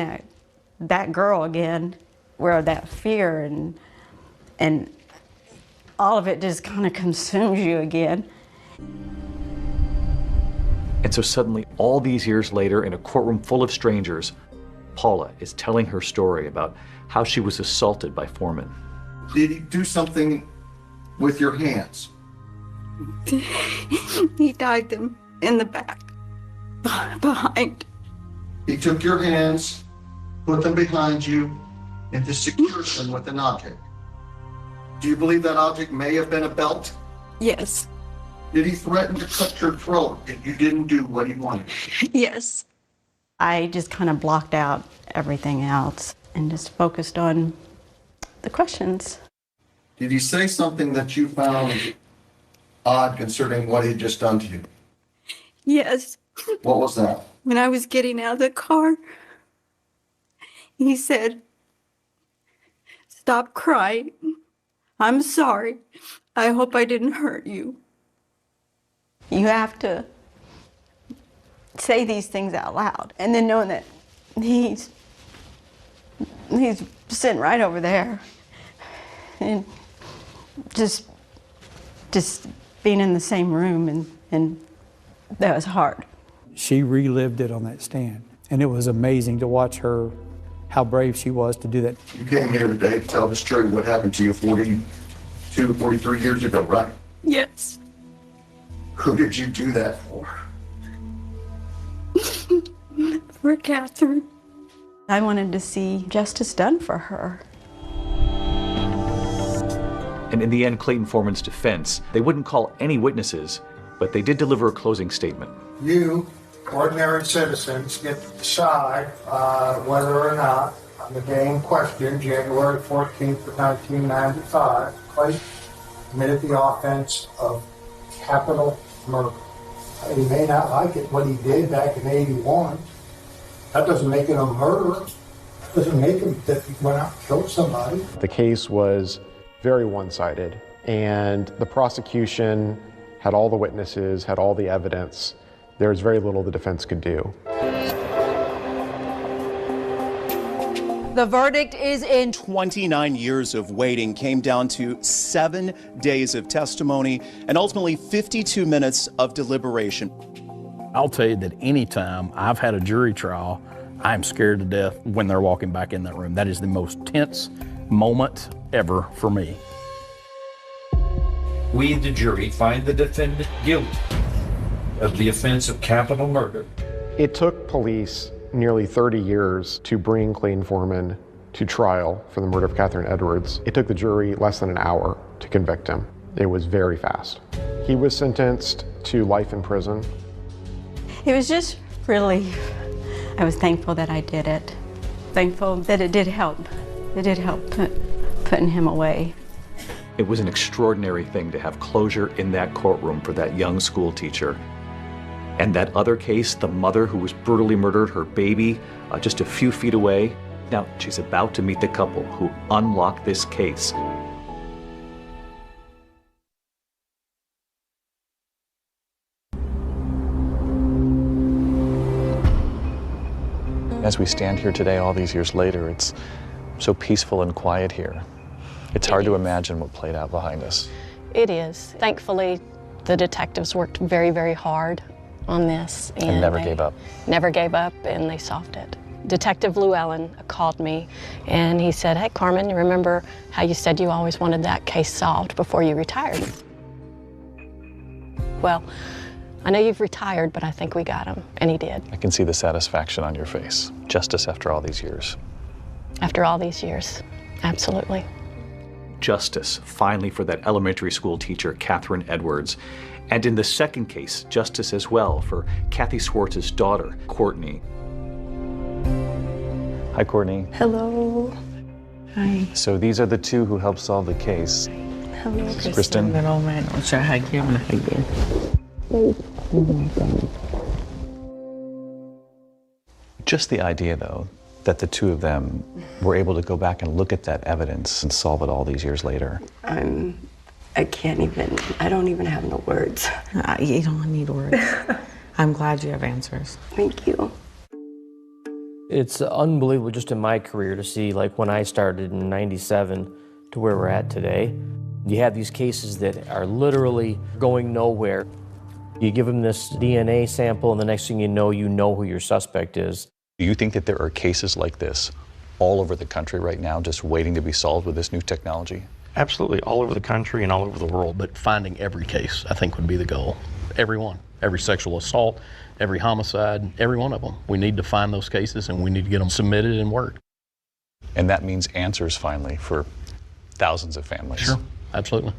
that girl again, where that fear and all of it just kind of consumes you again. And so suddenly, all these years later, in a courtroom full of strangers, Paula is telling her story about how she was assaulted by Foreman. Did he do something with your hands? He tied them in the back, behind. He took your hands, put them behind you, and to secure them with an object. Do you believe that object may have been a belt? Yes. Did he threaten to cut your throat if you didn't do what he wanted? Yes. I just kind of blocked out everything else and just focused on the questions. Did he say something that you found odd concerning what he'd just done to you? Yes. What was that? When I was getting out of the car, he said, "Stop crying. I'm sorry. I hope I didn't hurt you." You have to say these things out loud, and then knowing that he's sitting right over there, and just being in the same room, and that was hard. She relived it on that stand, and it was amazing to watch her, how brave she was to do that. You came here today to tell us true what happened to you 42, 43 years ago, right? Yes. Who did you do that for? For Catherine. I wanted to see justice done for her. And in the end, Clayton Foreman's defense, they wouldn't call any witnesses, but they did deliver a closing statement. You, ordinary citizens, get to decide whether or not, on the day in question, January 14th of 1995, Clayton committed the offense of capital murder. He may not like it, what he did back in 81. That doesn't make it a murder. It doesn't make him that he went out and killed somebody. The case was very one-sided, and the prosecution had all the witnesses, had all the evidence. There was very little the defense could do. The verdict is in. 29 years of waiting came down to 7 days of testimony and ultimately 52 minutes of deliberation. I'll tell you that anytime I've had a jury trial, I'm scared to death when they're walking back in that room. That is the most tense moment ever for me. We, the jury, find the defendant guilty of the offense of capital murder. It took police nearly 30 years to bring Clayton Foreman to trial for the murder of Catherine Edwards. It took the jury less than an hour to convict him. It was very fast. He was sentenced to life in prison. It was just relief. I was thankful that I did it. Thankful that it did help. It did help putting him away. It was an extraordinary thing to have closure in that courtroom for that young school teacher. And that other case, the mother who was brutally murdered, her baby, just a few feet away. Now she's about to meet the couple who unlocked this case. As we stand here today, all these years later, it's so peaceful and quiet here. It's hard to imagine what played out behind us. It is. Thankfully, the detectives worked very, very hard on this. And never gave up. Never gave up, and they solved it. Detective Llewellyn called me, and he said, "Hey, Carmen, you remember how you said you always wanted that case solved before you retired? Well, I know you've retired, but I think we got him," and he did. I can see the satisfaction on your face. Justice after all these years. After all these years, absolutely. Justice, finally, for that elementary school teacher, Catherine Edwards. And in the second case, justice as well for Kathy Swartz's daughter, Courtney. Hi, Courtney. Hello. Hi. So these are the two who helped solve the case. Hello, This is Kristen. Just the idea, though, that the two of them were able to go back and look at that evidence and solve it all these years later. I don't even have no words. You don't need words. I'm glad you have answers. Thank you. It's unbelievable just in my career to see, like when I started in '97 to where we're at today. You have these cases that are literally going nowhere. You give them this DNA sample and the next thing you know who your suspect is. Do you think that there are cases like this all over the country right now just waiting to be solved with this new technology? Absolutely, all over the country and all over the world. But finding every case, I think, would be the goal. Every one. Every sexual assault, every homicide, every one of them. We need to find those cases and we need to get them submitted and worked. And that means answers finally for thousands of families. Sure, absolutely.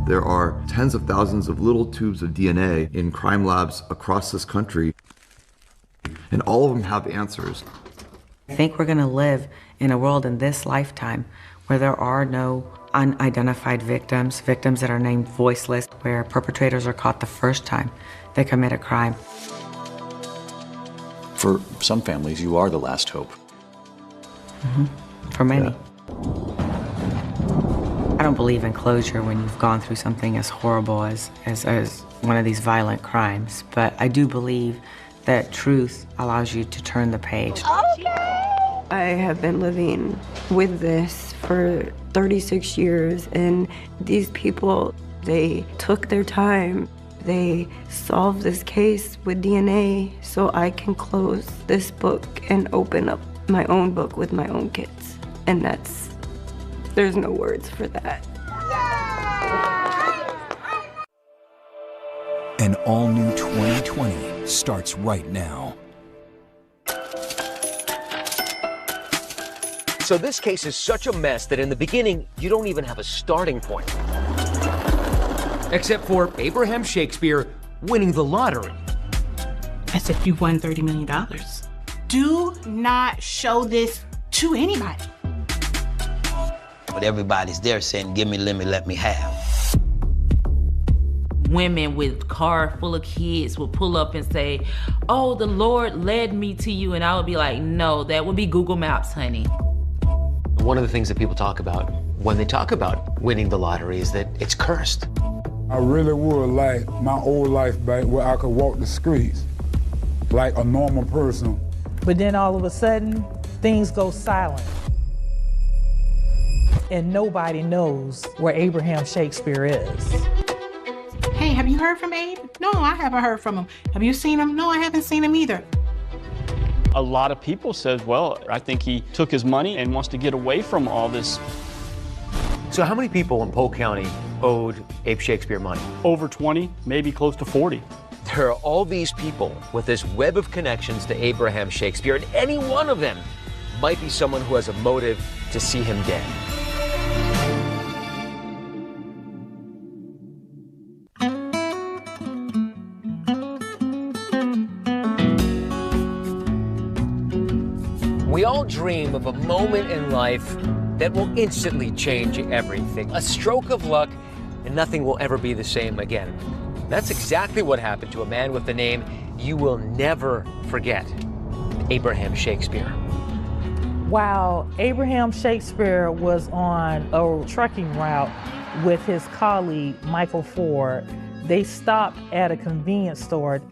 There are tens of thousands of little tubes of DNA in crime labs across this country, and all of them have answers. I think we're going to live in a world in this lifetime where there are no unidentified victims that are named voiceless, where perpetrators are caught the first time they commit a crime. For some families, you are the last hope. For many. Yeah. I don't believe in closure when you've gone through something as horrible as one of these violent crimes, but I do believe that truth allows you to turn the page. I have been living with this for 36 years, and these people, they took their time. They solved this case with DNA so I can close this book and open up my own book with my own kids. And there's no words for that. An all-new 2020 starts right now. So this case is such a mess that in the beginning, you don't even have a starting point. Except for Abraham Shakespeare winning the lottery. As if you won $30 million. Do not show this to anybody. But everybody's there saying, give me, let me have. Women with car full of kids will pull up and say, oh, the Lord led me to you. And I would be like, no, that would be Google Maps, honey. One of the things that people talk about when they talk about winning the lottery is that it's cursed. I really would like my old life back where I could walk the streets like a normal person. But then all of a sudden, things go silent. And nobody knows where Abraham Shakespeare is. Hey, have you heard from Abe? No, I haven't heard from him. Have you seen him? No, I haven't seen him either. A lot of people said, well, I think he took his money and wants to get away from all this. So how many people in Polk County owed Abe Shakespeare money? Over 20, maybe close to 40. There are all these people with this web of connections to Abraham Shakespeare, and any one of them might be someone who has a motive to see him dead. We all dream of a moment in life that will instantly change everything. A stroke of luck, and nothing will ever be the same again. That's exactly what happened to a man with the name you will never forget, Abraham Shakespeare. While Abraham Shakespeare was on a trucking route with his colleague, Michael Ford, they stopped at a convenience store.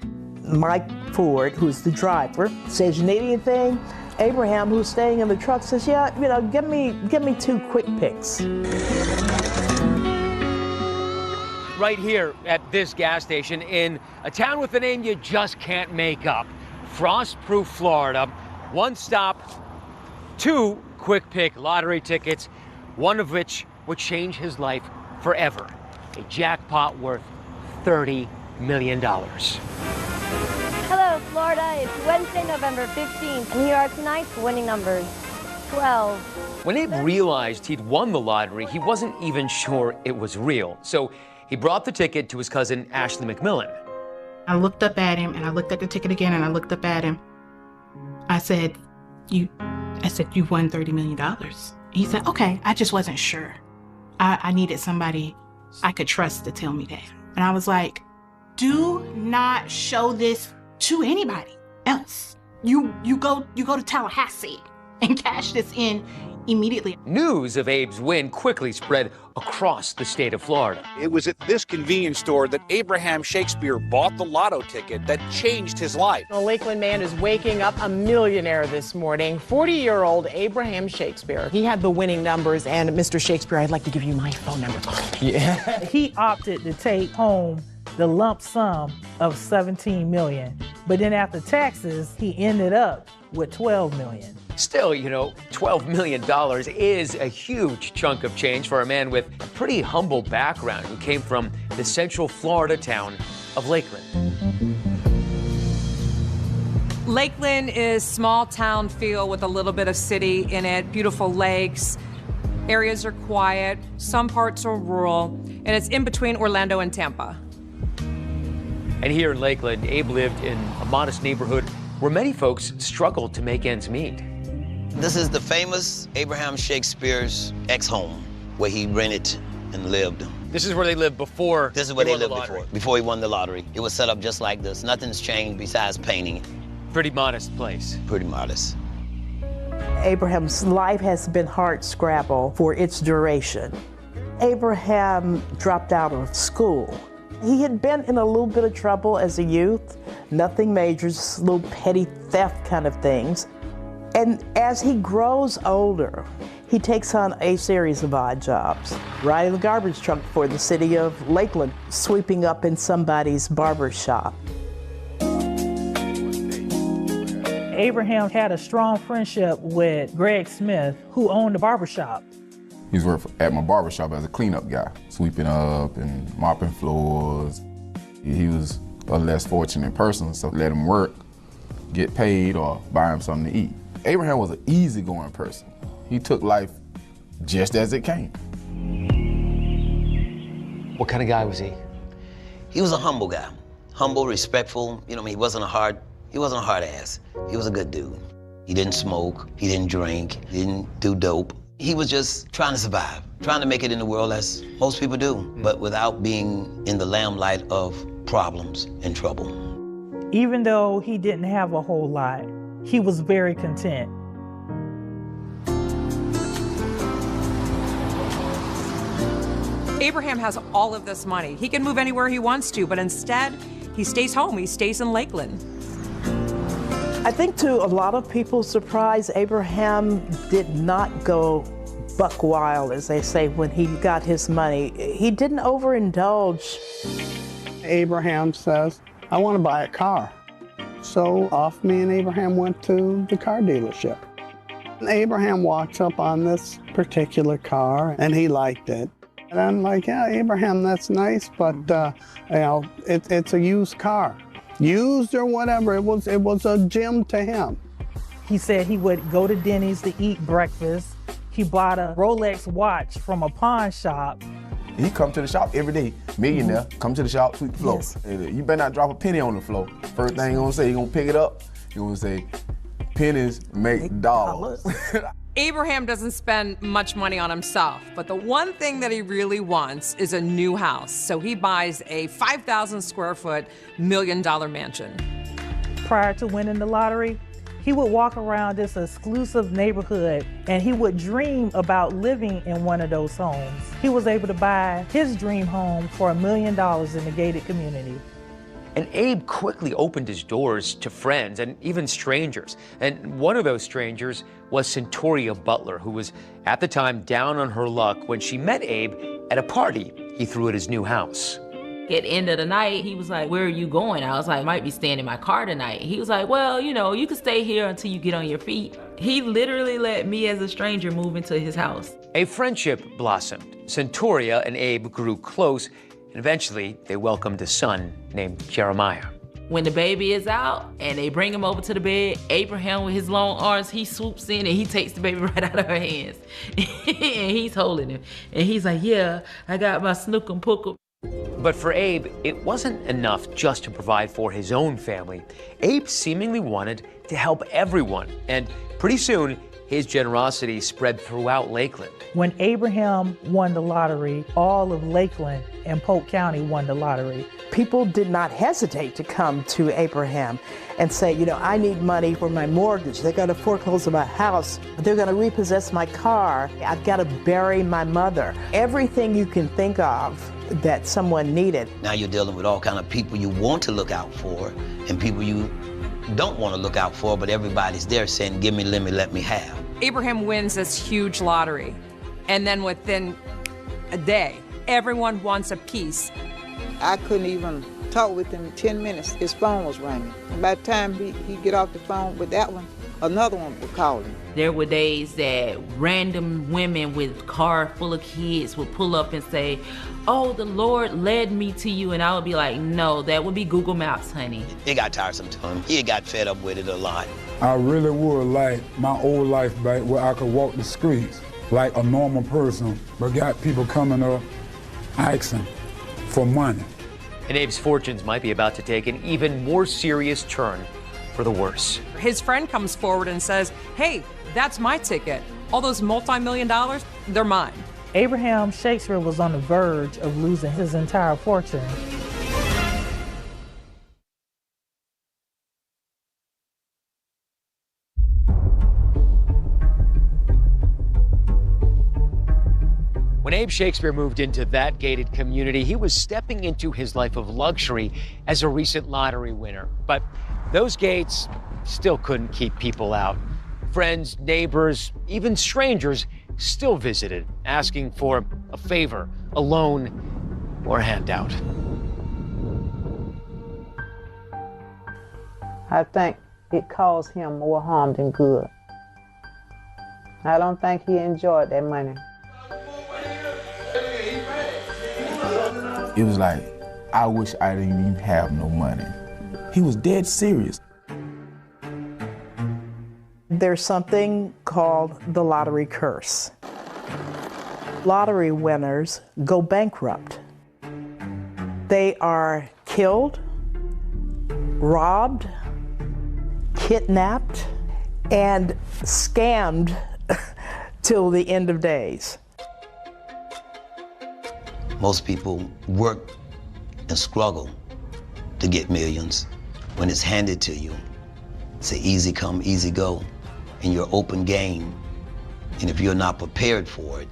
Mike Ford, who's the driver, says, "You need anything?" Abraham, who's staying in the truck, says, "Yeah, you know, give me 2 quick picks." Right here at this gas station in a town with a name you just can't make up, Frostproof, Florida. 1 stop, 2 quick pick lottery tickets, one of which would change his life forever. A jackpot worth $30 million. Hello, Florida. It's Wednesday, November 15th, and here are tonight's winning numbers. 12. When Abe realized he'd won the lottery, he wasn't even sure it was real. So he brought the ticket to his cousin, Ashley McMillan. I looked up at him, and I looked at the ticket again, and I looked up at him. I said, you won $30 million. He said, okay, I just wasn't sure. I needed somebody I could trust to tell me that. And I was like, do not show this to anybody else. You go to Tallahassee and cash this in immediately. News of Abe's win quickly spread across the state of Florida. It was at this convenience store that Abraham Shakespeare bought the lotto ticket that changed his life. A Lakeland man is waking up a millionaire this morning. 40-year-old Abraham Shakespeare. He had the winning numbers, and Mr. Shakespeare, I'd like to give you my phone number. Yeah. He opted to take home the lump sum of $17 million, but then after taxes, he ended up with $12 million. Still, you know, $12 million is a huge chunk of change for a man with a pretty humble background who came from the central Florida town of Lakeland. Lakeland is small town feel with a little bit of city in it, beautiful lakes. Areas are quiet, some parts are rural, and it's in between Orlando and Tampa. And here in Lakeland, Abe lived in a modest neighborhood where many folks struggled to make ends meet. This is the famous Abraham Shakespeare's ex-home, where he rented and lived. This is where they lived before. This is where they lived before he won the lottery. It was set up just like this. Nothing's changed besides painting it. Pretty modest place. Pretty modest. Abraham's life has been hard-scrabble for its duration. Abraham dropped out of school. He had been in a little bit of trouble as a youth, nothing major, just little petty theft kind of things. And as he grows older, he takes on a series of odd jobs. Riding the garbage truck for the city of Lakeland, sweeping up in somebody's barber shop. Abraham had a strong friendship with Greg Smith, who owned the barber shop. He was working at my barbershop as a cleanup guy, sweeping up and mopping floors. He was a less fortunate person, so let him work, get paid, or buy him something to eat. Abraham was an easygoing person. He took life just as it came. What kind of guy was he? He was a humble guy. Humble, respectful. You know, he wasn't a hard ass. He was a good dude. He didn't smoke, he didn't drink, he didn't do dope. He was just trying to survive, trying to make it in the world as most people do, but without being in the limelight of problems and trouble. Even though he didn't have a whole lot, he was very content. Abraham has all of this money. He can move anywhere he wants to, but instead, he stays home. He stays in Lakeland. I think to a lot of people's surprise, Abraham did not go buck wild, as they say, when he got his money. He didn't overindulge. Abraham says, I want to buy a car. So off me and Abraham went to the car dealership. And Abraham walks up on this particular car and he liked it. And I'm like, yeah, Abraham, that's nice, but you know, it's a used car. Used or whatever, it was a gem to him. He said he would go to Denny's to eat breakfast. He bought a Rolex watch from a pawn shop. He come to the shop every day, millionaire, come to the shop, sweep the floor. Yes. You better not drop a penny on the floor. First thing he gonna say, he gonna pick it up, he gonna say, pennies make dollars. Abraham doesn't spend much money on himself, but the one thing that he really wants is a new house. So he buys a 5,000 square foot, $1 million mansion. Prior to winning the lottery, he would walk around this exclusive neighborhood and he would dream about living in one of those homes. He was able to buy his dream home for $1 million in the gated community. And Abe quickly opened his doors to friends and even strangers. And one of those strangers was Centuria Butler, who was at the time down on her luck when she met Abe at a party he threw at his new house. At the end of the night, he was like, where are you going? I was like, I might be staying in my car tonight. He was like, well, you know, you can stay here until you get on your feet. He literally let me as a stranger move into his house. A friendship blossomed. Centuria and Abe grew close, and eventually they welcomed a son named Jeremiah. When the baby is out and they bring him over to the bed, Abraham with his long arms, he swoops in and he takes the baby right out of her hands. And he's holding him. And he's like, yeah, I got my snook and pookum. But for Abe, it wasn't enough just to provide for his own family. Abe seemingly wanted to help everyone. And pretty soon, his generosity spread throughout Lakeland. When Abraham won the lottery, all of Lakeland and Polk County won the lottery. People did not hesitate to come to Abraham and say, you know, I need money for my mortgage. They're going to foreclose on my house. They're going to repossess my car. I've got to bury my mother. Everything you can think of that someone needed. Now you're dealing with all kind of people you want to look out for and people you don't want to look out for, but everybody's there saying, give me, let me have. Abraham wins this huge lottery, and then within a day, everyone wants a piece. I couldn't even talk with him in 10 minutes. His phone was ringing. And by the time he get off the phone with that one, another one would call him. There were days that random women with car full of kids would pull up and say, oh, the Lord led me to you. And I would be like, no, that would be Google Maps, honey. It got tiresome to him. He got fed up with it a lot. I really would like my old life back where I could walk the streets like a normal person, but got people coming up asking for money. And Abe's fortunes might be about to take an even more serious turn for the worse. His friend comes forward and says, hey, that's my ticket. All those multi-million dollars, they're mine. Abraham Shakespeare was on the verge of losing his entire fortune. When Abe Shakespeare moved into that gated community, he was stepping into his life of luxury as a recent lottery winner. But those gates still couldn't keep people out. Friends, neighbors, even strangers still visited, asking for a favor, a loan, or a handout. I think it caused him more harm than good. I don't think he enjoyed that money. It was like, I wish I didn't even have no money. He was dead serious. There's something called the lottery curse. Lottery winners go bankrupt. They are killed, robbed, kidnapped, and scammed till the end of days. Most people work and struggle to get millions. When it's handed to you, it's an easy come, easy go, and you're open game. And if you're not prepared for it,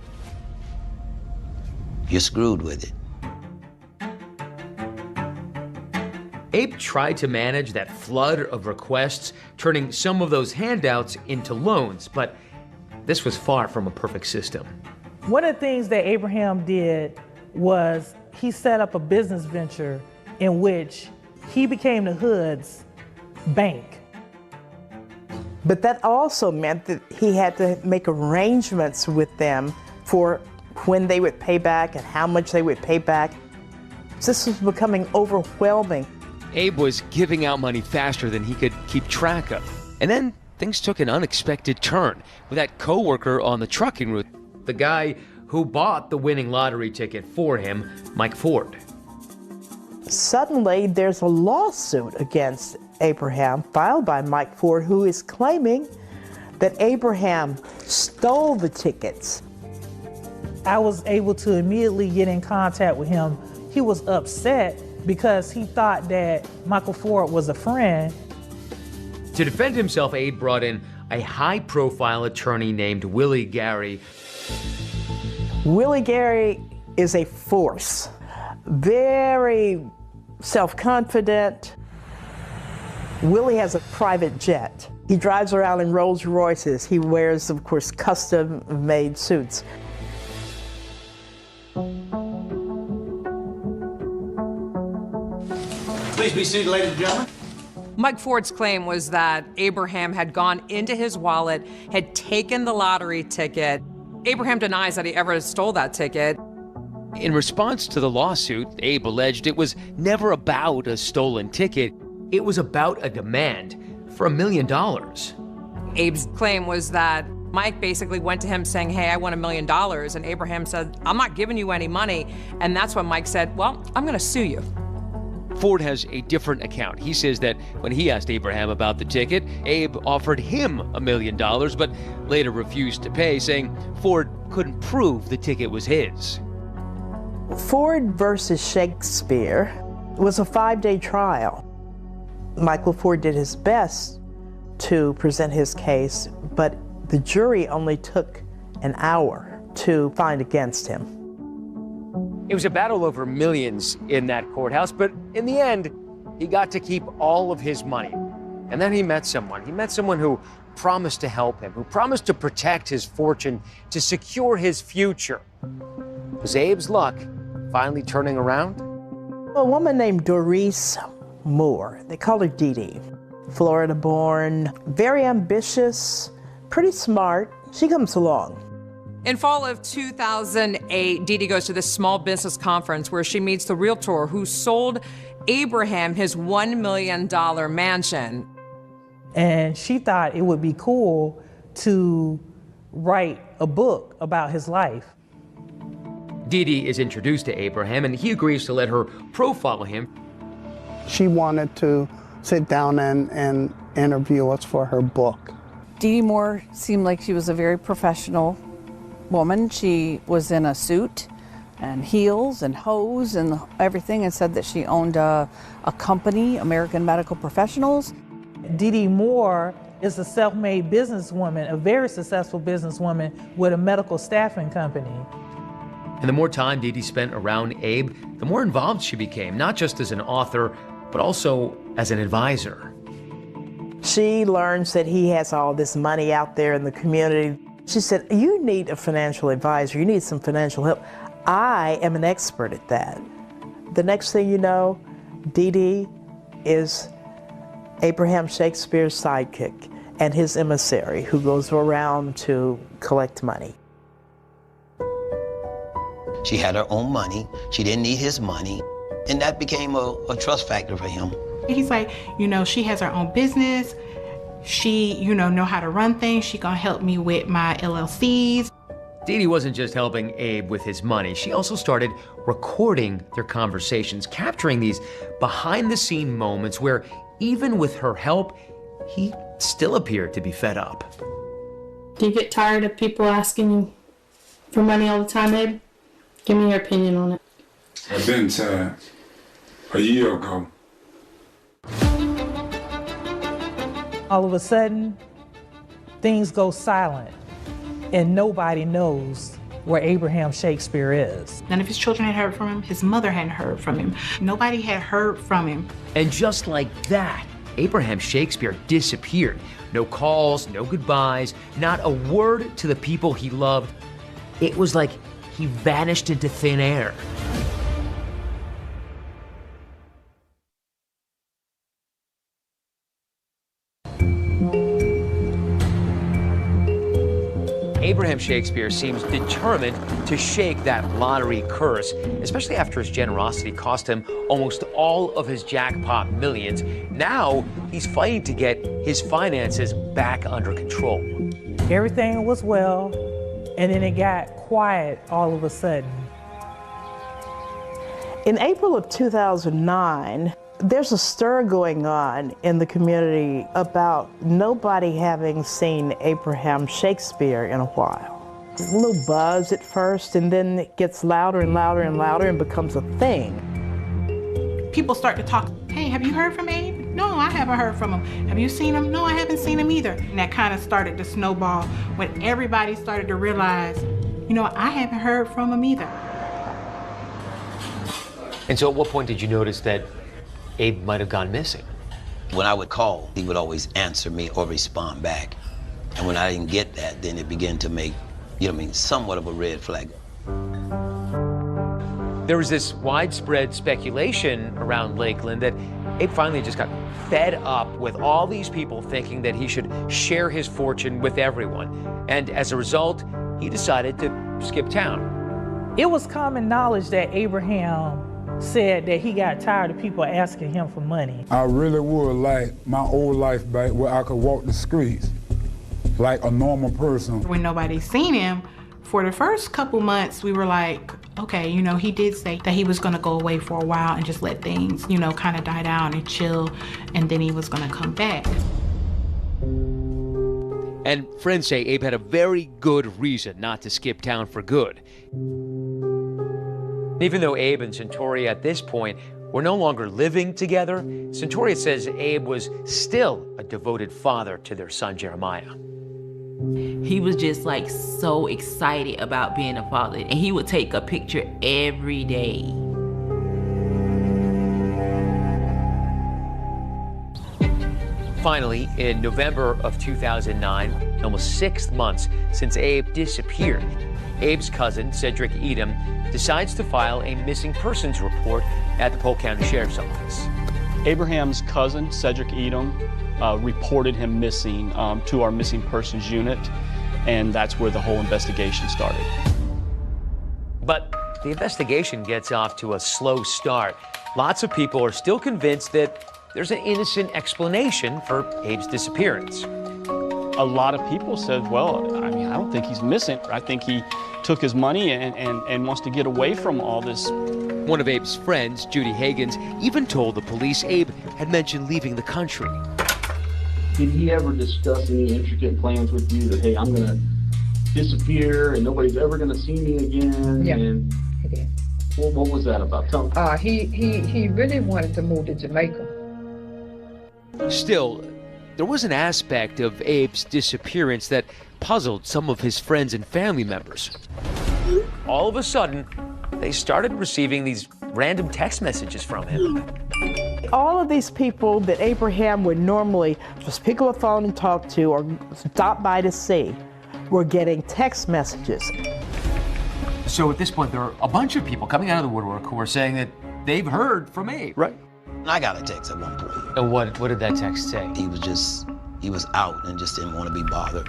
you're screwed with it. Abe tried to manage that flood of requests, turning some of those handouts into loans, but this was far from a perfect system. One of the things that Abraham did was he set up a business venture in which he became the Hood's bank. But that also meant that he had to make arrangements with them for when they would pay back and how much they would pay back. This was becoming overwhelming. Abe was giving out money faster than he could keep track of. And then things took an unexpected turn with that coworker on the trucking route, the guy who bought the winning lottery ticket for him, Mike Ford. Suddenly, there's a lawsuit against Abraham filed by Mike Ford, who is claiming that Abraham stole the tickets. I was able to immediately get in contact with him. He was upset because he thought that Michael Ford was a friend. To defend himself, Abe brought in a high-profile attorney named Willie Gary. Willie Gary is a force, very self-confident. Willie has a private jet. He drives around in Rolls Royces. He wears, of course, custom-made suits. Please be seated, ladies and gentlemen. Mike Ford's claim was that Abraham had gone into his wallet, had taken the lottery ticket. Abraham denies that he ever stole that ticket. In response to the lawsuit, Abe alleged it was never about a stolen ticket. It was about a demand for $1 million. Abe's claim was that Mike basically went to him saying, hey, I want $1 million. And Abraham said, I'm not giving you any money. And that's when Mike said, well, I'm going to sue you. Ford has a different account. He says that when he asked Abraham about the ticket, Abe offered him $1 million, but later refused to pay, saying Ford couldn't prove the ticket was his. Ford versus Shakespeare was a 5-day trial. Michael Ford did his best to present his case, but the jury only took an hour to find against him. It was a battle over millions in that courthouse, but in the end, he got to keep all of his money. And then he met someone. He met someone who promised to help him, who promised to protect his fortune, to secure his future. Was Abe's luck finally turning around? A woman named Doris Moore. They called her Dee Dee. Florida born, very ambitious, pretty smart. She comes along. In fall of 2008, Dee Dee goes to this small business conference where she meets the realtor who sold Abraham his $1 million mansion. And she thought it would be cool to write a book about his life. Dee Dee is introduced to Abraham, and he agrees to let her profile him. She wanted to sit down and interview us for her book. Dee Dee Moore seemed like she was a very professional woman. She was in a suit and heels and hose and everything, and said that she owned a company, American Medical Professionals. Dee Dee Moore is a self-made businesswoman, a very successful businesswoman with a medical staffing company. And the more time Dee Dee spent around Abe, the more involved she became, not just as an author, but also as an advisor. She learns that he has all this money out there in the community. She said, you need a financial advisor, you need some financial help. I am an expert at that. The next thing you know, Dee Dee is Abraham Shakespeare's sidekick and his emissary who goes around to collect money. She had her own money. She didn't need his money. And that became a trust factor for him. He's like, she has her own business. She, know how to run things. She gonna help me with my LLCs. Dee Dee wasn't just helping Abe with his money. She also started recording their conversations, capturing these behind-the-scene moments where, even with her help, he still appeared to be fed up. Do you get tired of people asking you for money all the time, Abe? Give me your opinion on it. I've been tired a year ago. All of a sudden, things go silent and nobody knows where Abraham Shakespeare is. None of his children had heard from him. His mother hadn't heard from him. Nobody had heard from him. And just like that, Abraham Shakespeare disappeared. No calls, no goodbyes, not a word to the people he loved. It was like he vanished into thin air. Abraham Shakespeare seems determined to shake that lottery curse, especially after his generosity cost him almost all of his jackpot millions. Now he's fighting to get his finances back under control. Everything was well, and then it got quiet all of a sudden. In April of 2009, there's a stir going on in the community about nobody having seen Abraham Shakespeare in a while. There's a little buzz at first, and then it gets louder and louder and louder and becomes a thing. People start to talk, hey, have you heard from Abe? No, I haven't heard from him. Have you seen him? No, I haven't seen him either. And that kind of started to snowball when everybody started to realize, you know, I haven't heard from him either. And so at what point did you notice that Abe might have gone missing? When I would call, he would always answer me or respond back. And when I didn't get that, then it began to make, somewhat of a red flag. There was this widespread speculation around Lakeland that Abe finally just got fed up with all these people thinking that he should share his fortune with everyone. And as a result, he decided to skip town. It was common knowledge that Abraham said that he got tired of people asking him for money. I really would like my old life back where I could walk the streets like a normal person. When nobody's seen him, for the first couple months, we were like, okay, you know, he did say that he was gonna go away for a while and just let things, you know, kind of die down and chill, and then he was gonna come back. And friends say Abe had a very good reason not to skip town for good. Even though Abe and Centuria at this point were no longer living together, Centuria says Abe was still a devoted father to their son Jeremiah. He was just like so excited about being a father, and he would take a picture every day. Finally, in November of 2009, almost 6 months since Abe disappeared, Abe's cousin, Cedric Edom, decides to file a missing persons report at the Polk County Sheriff's Office. Abraham's cousin, Cedric Edom, reported him missing to our missing persons unit, and that's where the whole investigation started. But the investigation gets off to a slow start. Lots of people are still convinced that there's an innocent explanation for Abe's disappearance. A lot of people said, well, I mean, I don't think he's missing. I think he took his money and wants to get away from all this. One of Abe's friends, Judy Hagens, even told the police Abe had mentioned leaving the country. Did he ever discuss any intricate plans with you that, hey, I'm going to disappear and nobody's ever going to see me again? Yeah, and he did. What was that about? Tell me. He really wanted to move to Jamaica. Still, there was an aspect of Abe's disappearance that puzzled some of his friends and family members. All of a sudden, they started receiving these random text messages from him. All of these people that Abraham would normally just pick up a phone and talk to or stop by to see were getting text messages. So at this point, there are a bunch of people coming out of the woodwork who are saying that they've heard from Abe. Right. I got a text at one point. And what did that text say? He was out and just didn't want to be bothered.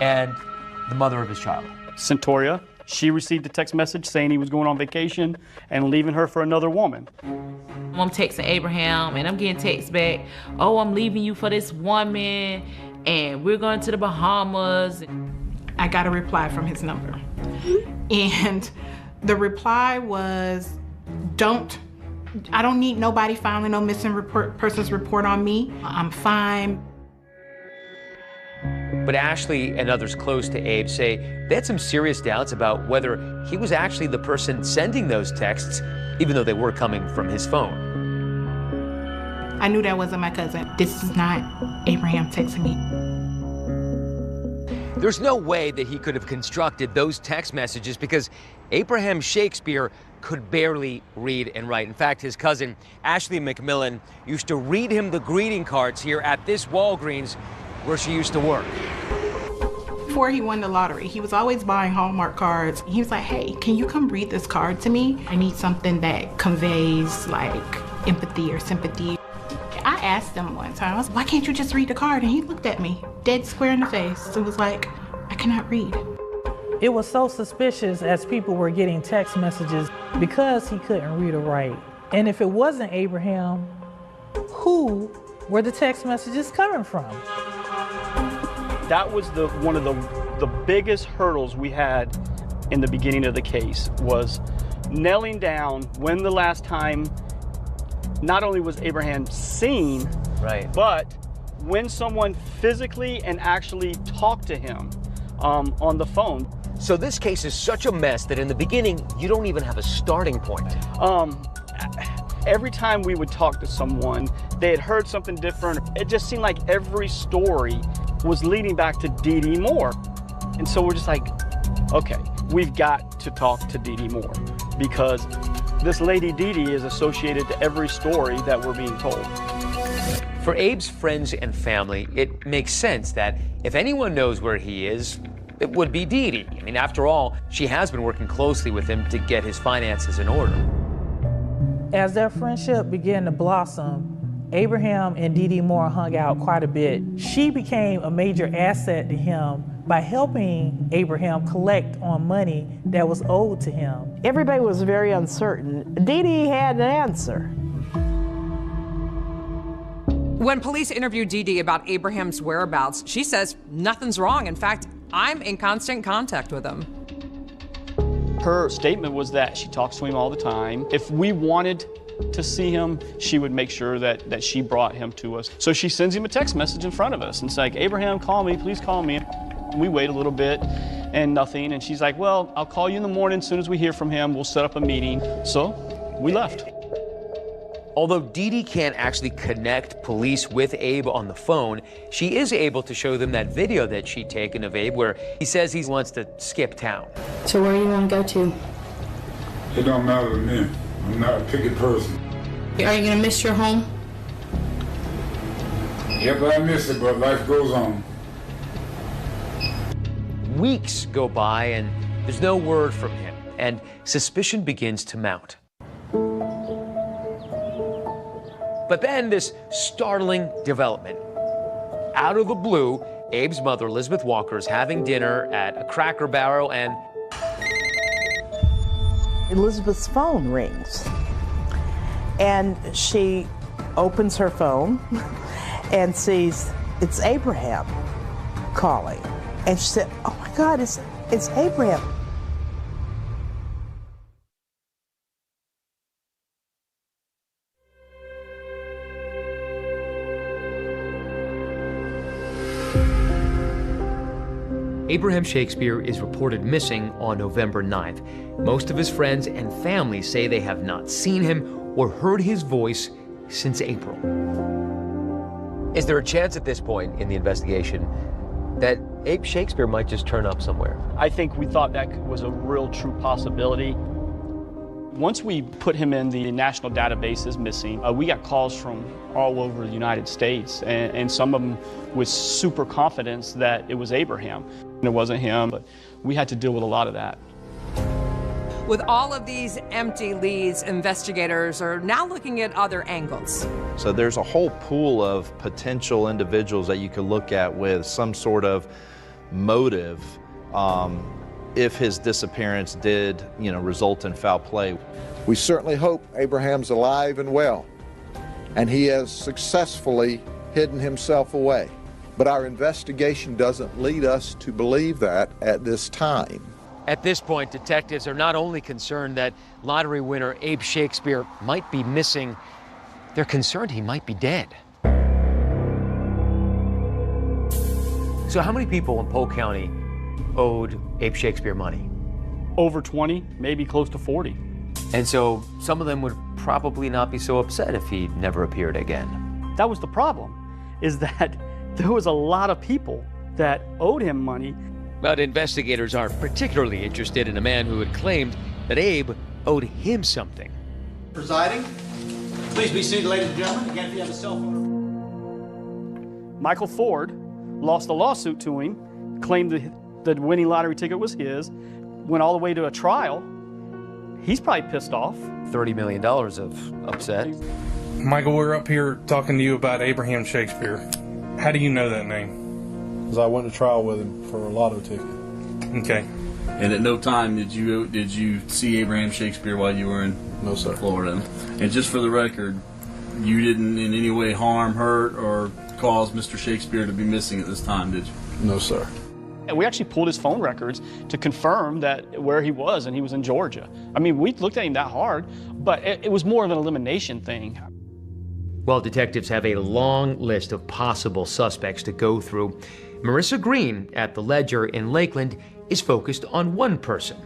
And the mother of his child? Centuria, she received a text message saying he was going on vacation and leaving her for another woman. I'm texting Abraham and I'm getting texts back, oh, I'm leaving you for this woman and we're going to the Bahamas. I got a reply from his number. And the reply was, I don't need nobody filing no missing persons report on me. I'm fine. But Ashley and others close to Abe say they had some serious doubts about whether he was actually the person sending those texts, even though they were coming from his phone. I knew that wasn't my cousin. This is not Abraham texting me. There's no way that he could have constructed those text messages because Abraham Shakespeare could barely read and write. In fact, his cousin, Ashley McMillan, used to read him the greeting cards here at this Walgreens where she used to work. Before he won the lottery, he was always buying Hallmark cards. He was like, hey, can you come read this card to me? I need something that conveys like empathy or sympathy. I asked him one time, I was, why can't you just read the card? And he looked at me dead square in the face and was like, I cannot read. It was so suspicious as people were getting text messages because he couldn't read or write. And if it wasn't Abraham, who were the text messages coming from? That was one of the biggest hurdles we had in the beginning of the case, was nailing down when the last time not only was Abraham seen, right, but when someone physically and actually talked to him on the phone. So this case is such a mess that in the beginning, you don't even have a starting point. Every time we would talk to someone, they had heard something different. It just seemed like every story was leading back to Dee Dee Moore. And so we're just like, okay, we've got to talk to Dee Dee Moore because this lady Dee Dee is associated to every story that we're being told. For Abe's friends and family, it makes sense that if anyone knows where he is, it would be Dee Dee. I mean, after all, she has been working closely with him to get his finances in order. As their friendship began to blossom, Abraham and Dee Dee Moore hung out quite a bit. She became a major asset to him by helping Abraham collect on money that was owed to him. Everybody was very uncertain. Dee Dee had an answer. When police interviewed Dee Dee about Abraham's whereabouts, she says nothing's wrong. In fact, I'm in constant contact with him. Her statement was that she talks to him all the time. If we wanted to see him, she would make sure that she brought him to us. So she sends him a text message in front of us and it's like, Abraham, call me, please call me. We wait a little bit and nothing. And she's like, well, I'll call you in the morning as soon as we hear from him. We'll set up a meeting. So we left. Although Dee Dee can't actually connect police with Abe on the phone, she is able to show them that video that she'd taken of Abe where he says he wants to skip town. So where do you want to go to? It don't matter to me. I'm not a picky person. Are you going to miss your home? Yep, I miss it, but life goes on. Weeks go by and there's no word from him, and suspicion begins to mount. But then this startling development. Out of the blue, Abe's mother, Elizabeth Walker, is having dinner at a Cracker Barrel and Elizabeth's phone rings. And she opens her phone and sees it's Abraham calling. And she said, oh my God, it's Abraham. Abraham Shakespeare is reported missing on November 9th. Most of his friends and family say they have not seen him or heard his voice since April. Is there a chance at this point in the investigation that Abe Shakespeare might just turn up somewhere? I think we thought that was a real true possibility. Once we put him in the national database as missing, we got calls from all over the United States, and some of them with super confidence that it was Abraham. And it wasn't him, but we had to deal with a lot of that. With all of these empty leads, investigators are now looking at other angles. So there's a whole pool of potential individuals that you could look at with some sort of motive if his disappearance did, result in foul play. We certainly hope Abraham's alive and well, and he has successfully hidden himself away. But our investigation doesn't lead us to believe that at this time. At this point, detectives are not only concerned that lottery winner Abe Shakespeare might be missing, they're concerned he might be dead. So how many people in Polk County owed Abe Shakespeare money? Over 20, maybe close to 40. And so some of them would probably not be so upset if he never appeared again. That was the problem, is that there was a lot of people that owed him money, But investigators are particularly interested in a man who had claimed that Abe owed him something. Presiding. Please be seated, ladies and gentlemen. Again, if you have a cell phone. Michael Ford lost a lawsuit to him, claimed the winning lottery ticket was his, went all the way to a trial. He's probably pissed off. $30 million of upset. Michael, we're up here talking to you about Abraham Shakespeare. How do you know that name? Because I went to trial with him for a lotto ticket. Okay. And at no time did you see Abraham Shakespeare while you were in Florida? And just for the record, you didn't in any way harm, hurt, or cause Mr. Shakespeare to be missing at this time, did you? No, sir. And we actually pulled his phone records to confirm that where he was, and he was in Georgia. I mean, we looked at him that hard, but it was more of an elimination thing. Well, detectives have a long list of possible suspects to go through. Marissa Green at the Ledger in Lakeland is focused on one person,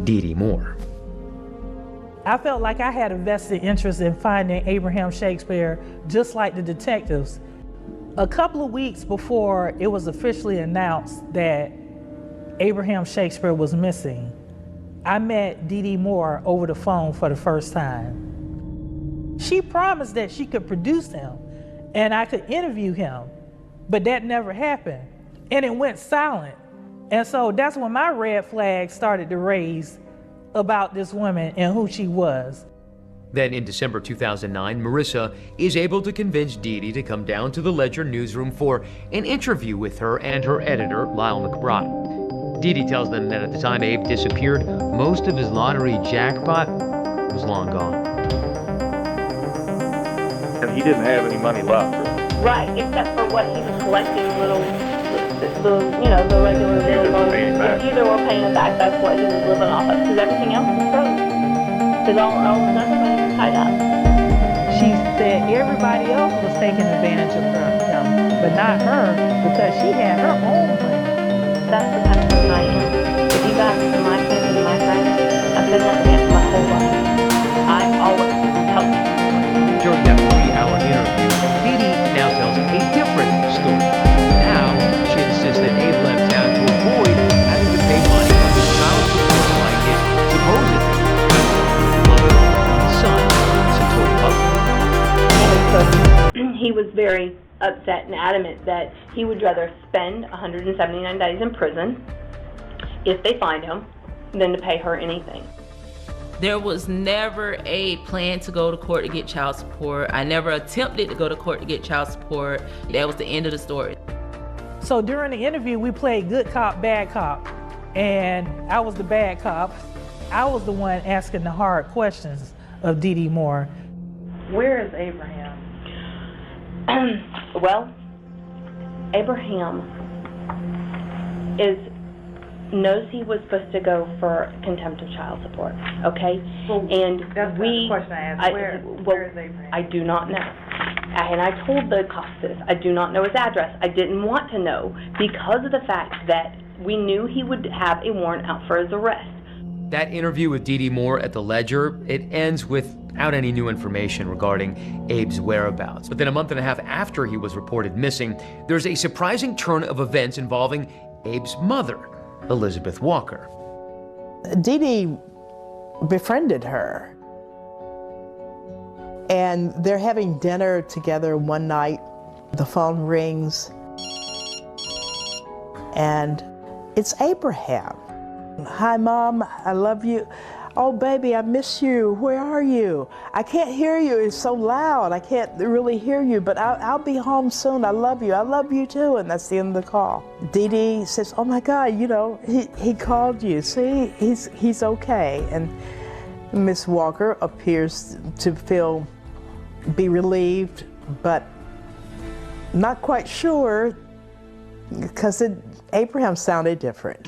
Dee Dee Moore. I felt like I had a vested interest in finding Abraham Shakespeare, just like the detectives. A couple of weeks before it was officially announced that Abraham Shakespeare was missing, I met Dee Dee Moore over the phone for the first time. She promised that she could produce him and I could interview him, but that never happened, and it went silent. And so that's when my red flag started to raise about this woman and who she was. Then in December 2009, Marissa is able to convince Dee Dee to come down to the Ledger newsroom for an interview with her and her editor, Lyle McBride. Dee Dee tells them that at the time Abe disappeared, most of his lottery jackpot was long gone. And he didn't have any money left. Right, except for what he was collecting, the regular daily bonuses. Either we're paying it back, that's what he was living off of, because everything else was frozen. Because all the other money was tied up. She said everybody else was taking advantage of him, but not her, because she had her own money. That's the kind of person I am. If you got to my family, my friends, I've been that man my whole life. I always help you. During that 3-hour interview, Dee Dee now tells a different story. Now, she insists that Abe left town to avoid having to pay money for child support like his supposedly mother-in-law son, Satori Butler. He was very upset and adamant that he would rather spend 179 days in prison if they find him than to pay her anything. There was never a plan to go to court to get child support. I never attempted to go to court to get child support. That was the end of the story. So during the interview, we played good cop, bad cop, and I was the bad cop. I was the one asking the hard questions of Dee Dee Moore. Where is Abraham? Well, Abraham knows he was supposed to go for contempt of child support, okay? Well, and that's the question I asked. Where is Abraham? I do not know. And I told the cops this. I do not know his address. I didn't want to know because of the fact that we knew he would have a warrant out for his arrest. That interview with Dee Dee Moore at the Ledger, it ends without any new information regarding Abe's whereabouts. But then a month and a half after he was reported missing, there's a surprising turn of events involving Abe's mother, Elizabeth Walker. Dee Dee befriended her. And they're having dinner together one night. The phone rings. And it's Abraham. Hi, Mom, I love you. Oh, baby, I miss you. Where are you? I can't hear you. It's so loud. I can't really hear you, but I'll be home soon. I love you. I love you too. And that's the end of the call. Dee Dee says, oh my God, he called you. See, he's okay. And Miss Walker appears to be relieved, but not quite sure because Abraham sounded different.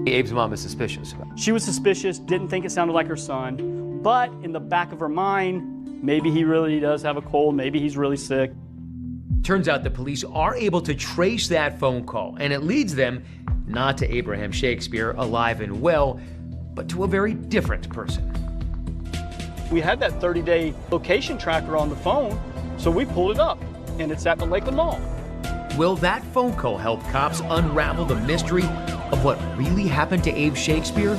Abe's mom is suspicious. She was suspicious, didn't think it sounded like her son, but in the back of her mind, maybe he really does have a cold, maybe he's really sick. Turns out the police are able to trace that phone call, and it leads them not to Abraham Shakespeare, alive and well, but to a very different person. We had that 30-day location tracker on the phone, so we pulled it up, and it's at the Lakeland Mall. Will that phone call help cops unravel the mystery of what really happened to Abe Shakespeare?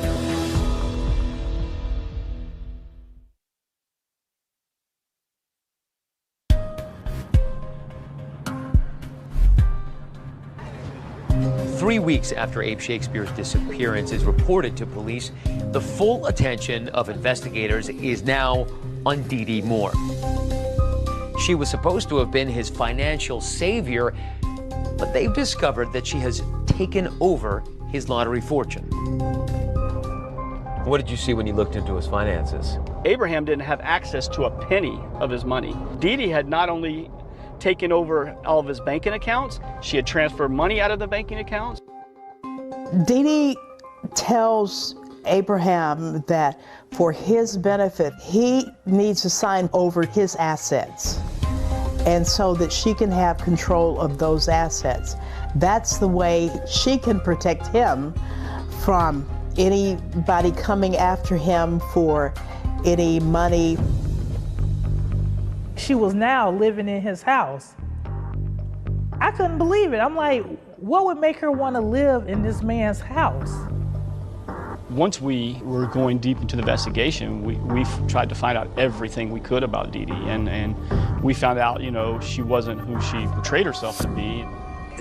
Three weeks after Abe Shakespeare's disappearance is reported to police, the full attention of investigators is now on Dee Dee Moore. She was supposed to have been his financial savior, but they've discovered that she has taken over his lottery fortune. What did you see when you looked into his finances? Abraham didn't have access to a penny of his money. Dee Dee had not only taken over all of his banking accounts, she had transferred money out of the banking accounts. Dee Dee tells Abraham that for his benefit, he needs to sign over his assets, and so that she can have control of those assets. That's the way she can protect him from anybody coming after him for any money. She was now living in his house. I couldn't believe it. I'm like, what would make her want to live in this man's house? Once we were going deep into the investigation, we tried to find out everything we could about Dee Dee, and we found out, you know, she wasn't who she portrayed herself to be.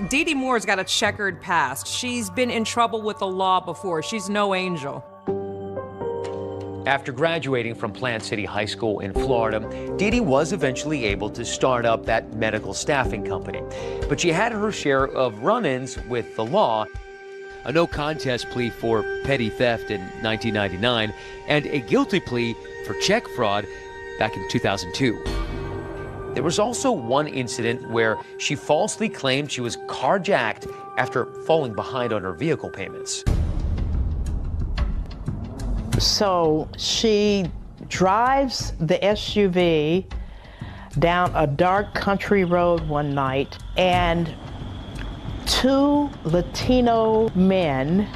Dee Dee Moore's got a checkered past. She's been in trouble with the law before. She's no angel. After graduating from Plant City High School in Florida, Dee Dee was eventually able to start up that medical staffing company. But she had her share of run-ins with the law, a no-contest plea for petty theft in 1999, and a guilty plea for check fraud back in 2002. There was also one incident where she falsely claimed she was carjacked after falling behind on her vehicle payments. So she drives the SUV down a dark country road one night, and two Latino men,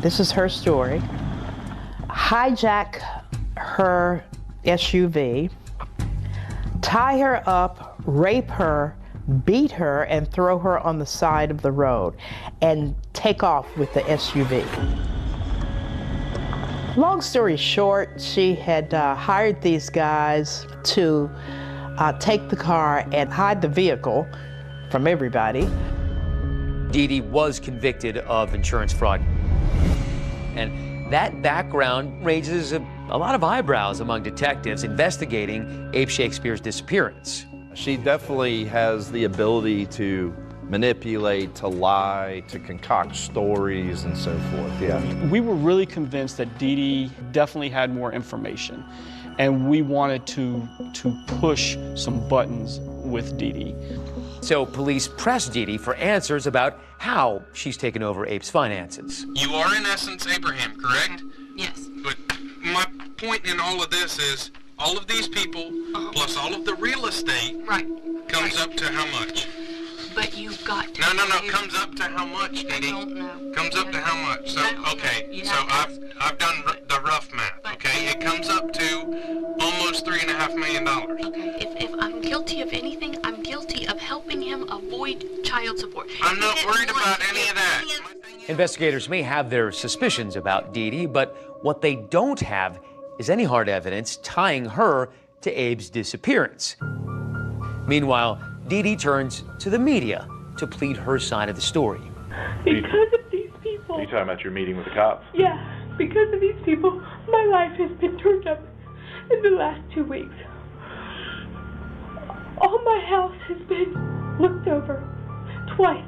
this is her story, hijack her SUV, tie her up, rape her, beat her, and throw her on the side of the road, and take off with the SUV. Long story short, she had hired these guys to take the car and hide the vehicle from everybody. Dee Dee was convicted of insurance fraud. And that background raises a lot of eyebrows among detectives investigating Abe Shakespeare's disappearance. She definitely has the ability to manipulate, to lie, to concoct stories and so forth, yeah. We were really convinced that Dee Dee definitely had more information, and we wanted to push some buttons with Dee Dee. So police pressed Dee Dee for answers about how she's taken over Abe's finances. You are in essence Abraham, correct? Yes. But my point in all of this is all of these people plus all of the real estate comes up to how much? But you've got to. No. Comes up to how much, Dee Dee? I don't know. Comes up to how much? So okay. So I've done the rough math. Okay, it comes up to almost $3.5 million. Okay. If I'm guilty of anything, I'm guilty of helping him avoid child support. I'm not worried about any of that. Investigators may have their suspicions about Dee Dee, but what they don't have is any hard evidence tying her to Abe's disappearance. Meanwhile, Dee Dee turns to the media to plead her side of the story. Because of these people. Are you talking about your meeting with the cops? Yeah, because of these people, my life has been turned up in the last 2 weeks. All my house has been looked over twice.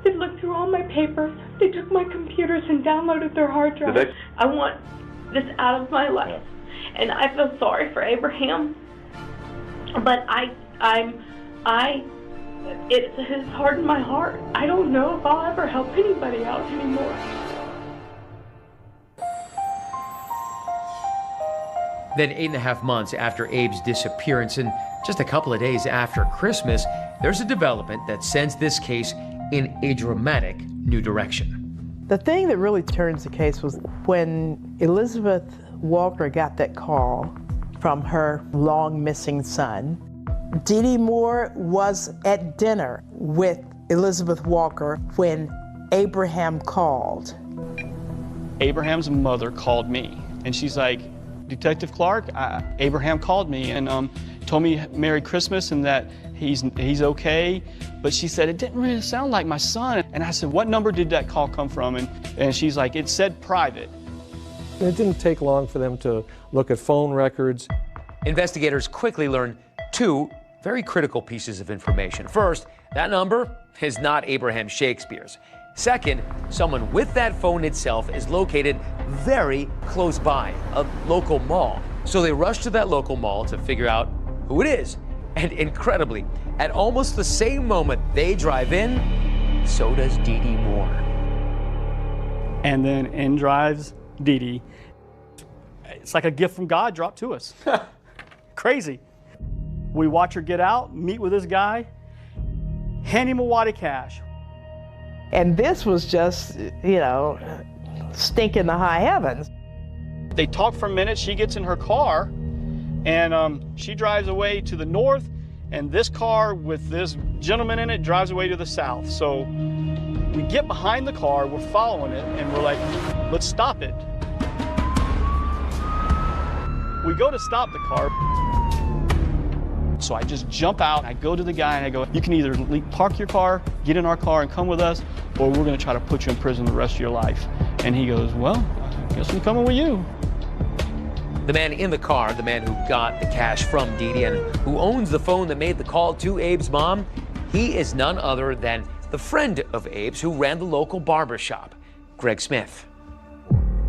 They've looked through all my papers. They took my computers and downloaded their hard drive. I want this out of my life. And I feel sorry for Abraham. But it has hardened my heart. I don't know if I'll ever help anybody out anymore. Then 8.5 months after Abe's disappearance and just a couple of days after Christmas, there's a development that sends this case in a dramatic new direction. The thing that really turns the case was when Elizabeth Walker got that call from her long missing son. Dee Dee Moore was at dinner with Elizabeth Walker when Abraham called. Abraham's mother called me, and she's like, Detective Clark, Abraham called me and told me Merry Christmas and that he's okay. But she said, it didn't really sound like my son. And I said, what number did that call come from? And she's like, it said private. It didn't take long for them to look at phone records. Investigators quickly learned two very critical pieces of information. First, that number is not Abraham Shakespeare's. Second, someone with that phone itself is located very close by, a local mall. So they rush to that local mall to figure out who it is. And incredibly, at almost the same moment they drive in, so does Dee Dee Moore. And then in drives Dee Dee. It's like a gift from God dropped to us. Crazy. We watch her get out, meet with this guy, hand him a wad of cash. And this was just, stinking the high heavens. They talk for a minute, she gets in her car, and she drives away to the north, and this car with this gentleman in it drives away to the south. So we get behind the car, we're following it, and we're like, let's stop it. We go to stop the car. So I just jump out, I go to the guy and I go, you can either park your car, get in our car and come with us, or we're gonna try to put you in prison the rest of your life. And he goes, well, I guess I'm coming with you. The man in the car, the man who got the cash from Dee Dee and who owns the phone that made the call to Abe's mom, he is none other than the friend of Abe's who ran the local barber shop, Greg Smith.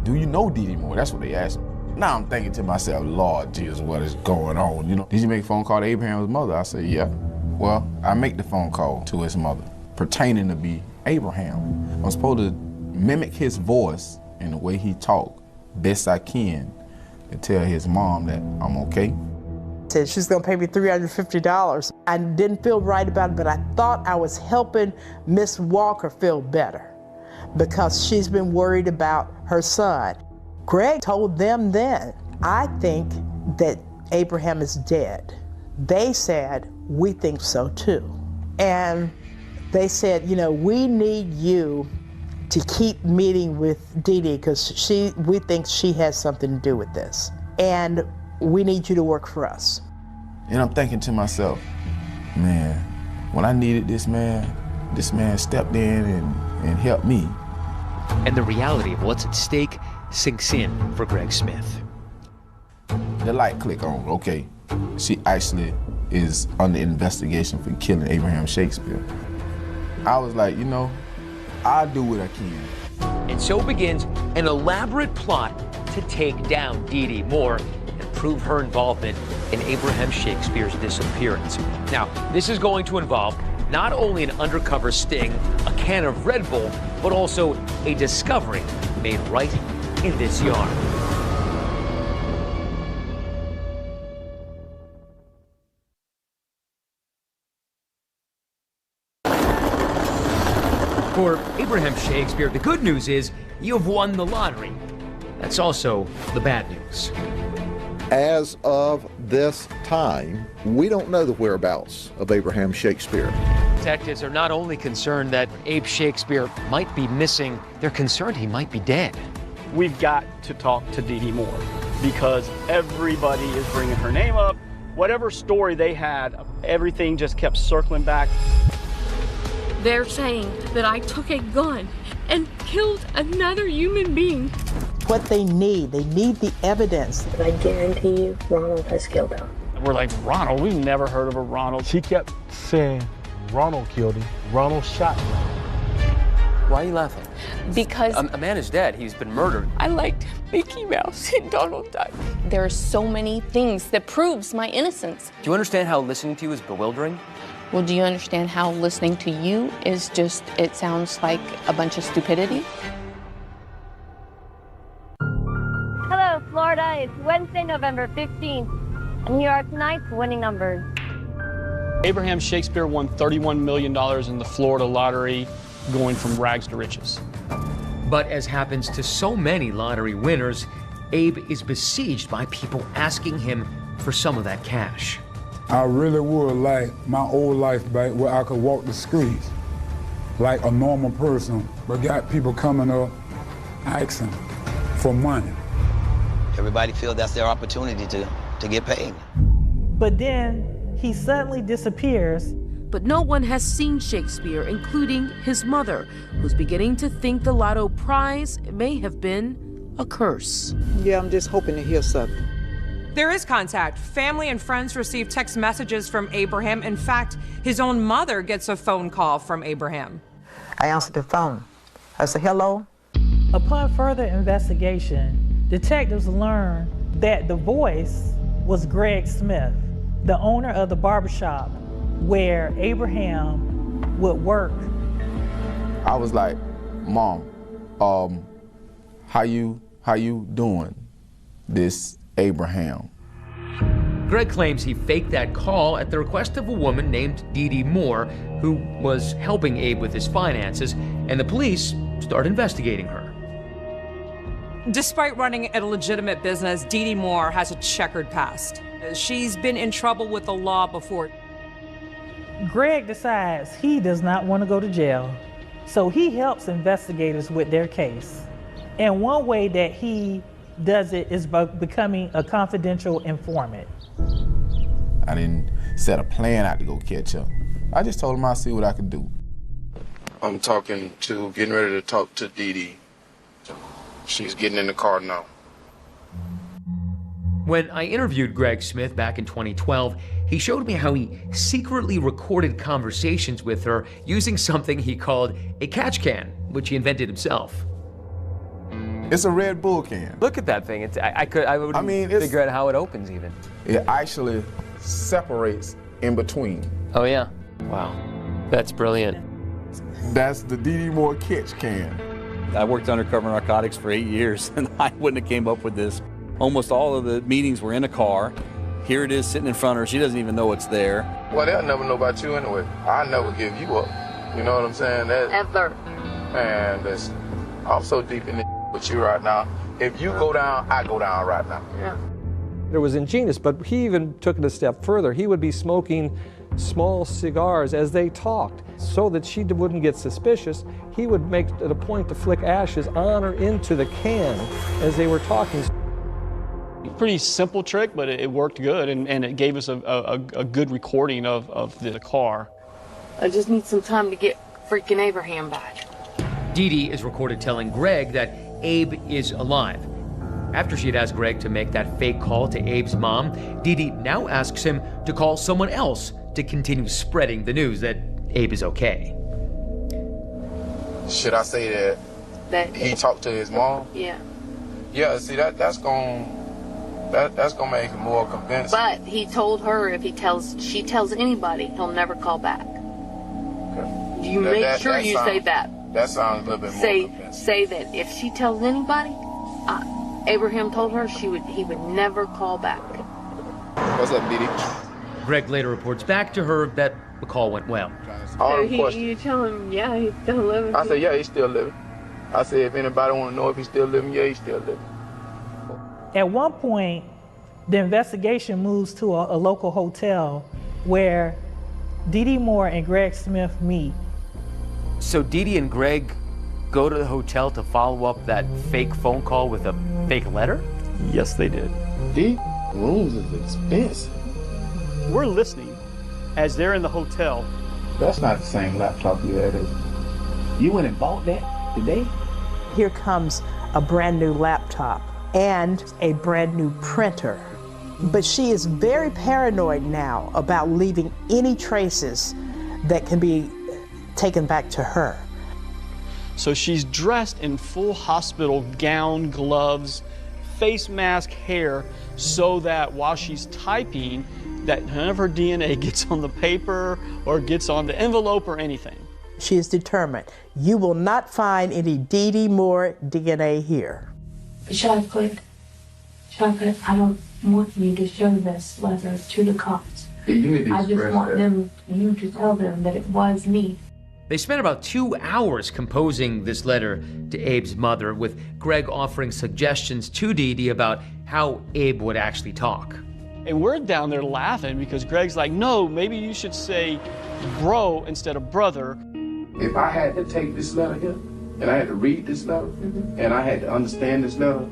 Do you know Dee Dee Moore? That's what they asked me. Now I'm thinking to myself, Lord Jesus, what is going on? Did you make a phone call to Abraham's mother? I said, yeah. Well, I make the phone call to his mother, pertaining to be Abraham. I'm supposed to mimic his voice and the way he talked best I can and tell his mom that I'm okay. Said she's gonna pay me $350. I didn't feel right about it, but I thought I was helping Miss Walker feel better because she's been worried about her son. Greg told them then, I think that Abraham is dead. They said, we think so too. And they said, we need you to keep meeting with Dee Dee because we think she has something to do with this. And we need you to work for us. And I'm thinking to myself, man, when I needed this man stepped in and helped me. And the reality of what's at stake sinks in for Greg Smith. The light click on, okay, she actually is under investigation for killing Abraham Shakespeare. I was like, I'll do what I can. And so begins an elaborate plot to take down Dee Dee Moore and prove her involvement in Abraham Shakespeare's disappearance. Now, this is going to involve not only an undercover sting, a can of Red Bull, but also a discovery made right in this yard. For Abraham Shakespeare, the good news is you've won the lottery. That's also the bad news. As of this time, we don't know the whereabouts of Abraham Shakespeare. Detectives are not only concerned that Abe Shakespeare might be missing, they're concerned he might be dead. We've got to talk to Dee Dee Moore because everybody is bringing her name up. Whatever story they had, everything just kept circling back. They're saying that I took a gun and killed another human being. What they need the evidence. But I guarantee you, Ronald has killed him. We're like, Ronald? We've never heard of a Ronald. She kept saying, Ronald killed him. Ronald shot him. Why are you laughing? Because a man is dead. He's been murdered. I liked Mickey Mouse and Donald Duck. There are so many things that proves my innocence. Do you understand how listening to you is bewildering? Well, do you understand how listening to you is just, it sounds like a bunch of stupidity? Hello, Florida. It's Wednesday, November 15th, and here are tonight's winning numbers. Abraham Shakespeare won $31 million in the Florida lottery, going from rags to riches. But as happens to so many lottery winners, Abe is besieged by people asking him for some of that cash. I really would like my old life back where I could walk the streets like a normal person, but got people coming up asking for money. Everybody feels that's their opportunity to get paid. But then he suddenly disappears. But no one has seen Shakespeare, including his mother, who's beginning to think the lotto prize may have been a curse. Yeah, I'm just hoping to hear something. There is contact. Family and friends receive text messages from Abraham. In fact, his own mother gets a phone call from Abraham. I answered the phone. I said, hello? Upon further investigation, detectives learned that the voice was Greg Smith, the owner of the barbershop where Abraham would work. I was like, Mom, how you doing, this Abraham? Greg claims he faked that call at the request of a woman named Dee Dee Moore, who was helping Abe with his finances, and the police start investigating her. Despite running a legitimate business, Dee Dee Moore has a checkered past. She's been in trouble with the law before. Greg decides he does not want to go to jail, so he helps investigators with their case. And one way that he does it is by becoming a confidential informant. I didn't set a plan out to go catch her. I just told him I'd see what I could do. I'm getting ready to talk to Dee Dee. She's getting in the car now. When I interviewed Greg Smith back in 2012, he showed me how he secretly recorded conversations with her using something he called a catch can, which he invented himself. It's a Red Bull can. Look at that thing. I wouldn't figure out how it opens even. It actually separates in between. Oh yeah? Wow. That's brilliant. That's the Dee Dee Moore catch can. I worked undercover narcotics for 8 years, and I wouldn't have came up with this. Almost all of the meetings were in a car. Here it is sitting in front of her. She doesn't even know it's there. Well, they'll never know about you anyway. I never give you up. You know what I'm saying? Ever. Man, listen, I'm so deep in it with you right now. If you go down, I go down right now. Yeah. It was ingenious, but he even took it a step further. He would be smoking small cigars as they talked so that she wouldn't get suspicious. He would make it a point to flick ashes on or into the can as they were talking. Pretty simple trick, but it worked good, and it gave us a good recording of the car. I just need some time to get freaking Abraham back. Dee Dee is recorded telling Greg that Abe is alive. After she had asked Greg to make that fake call to Abe's mom, Dee Dee now asks him to call someone else to continue spreading the news that Abe is okay. Should I say that he talked to his mom? Yeah. Yeah, see, that's gonna make him more convincing. But he told her if she tells anybody, he'll never call back. Okay. You make sure you say that. That sounds a little bit more convincing. Say that if she tells anybody, Abraham told her he would never call back. What's up, Dee Dee? Greg later reports back to her that the call went well. So you tell him, yeah, he's still living? I said, yeah, he's still living. I said, if anybody want to know if he's still living, yeah, he's still living. At one point, the investigation moves to a local hotel where Dee Dee Moore and Greg Smith meet. So Dee Dee and Greg go to the hotel to follow up that fake phone call with a fake letter? Yes, they did. These rooms is expensive. We're listening as they're in the hotel. That's not the same laptop you had, is it? You went and bought that today? Here comes a brand new laptop and a brand new printer. But she is very paranoid now about leaving any traces that can be taken back to her. So she's dressed in full hospital gown, gloves, face mask, hair, so that while she's typing, that none of her DNA gets on the paper or gets on the envelope or anything. She is determined. You will not find any Dee Dee Moore DNA here. Chocolate, I don't want you to show this letter to the cops. I just want you to tell them that it was me. They spent about 2 hours composing this letter to Abe's mother, with Greg offering suggestions to Dee Dee about how Abe would actually talk. And we're down there laughing because Greg's like, no, maybe you should say bro instead of brother. If I had to take this letter here, and I had to read this letter, and I had to understand this letter,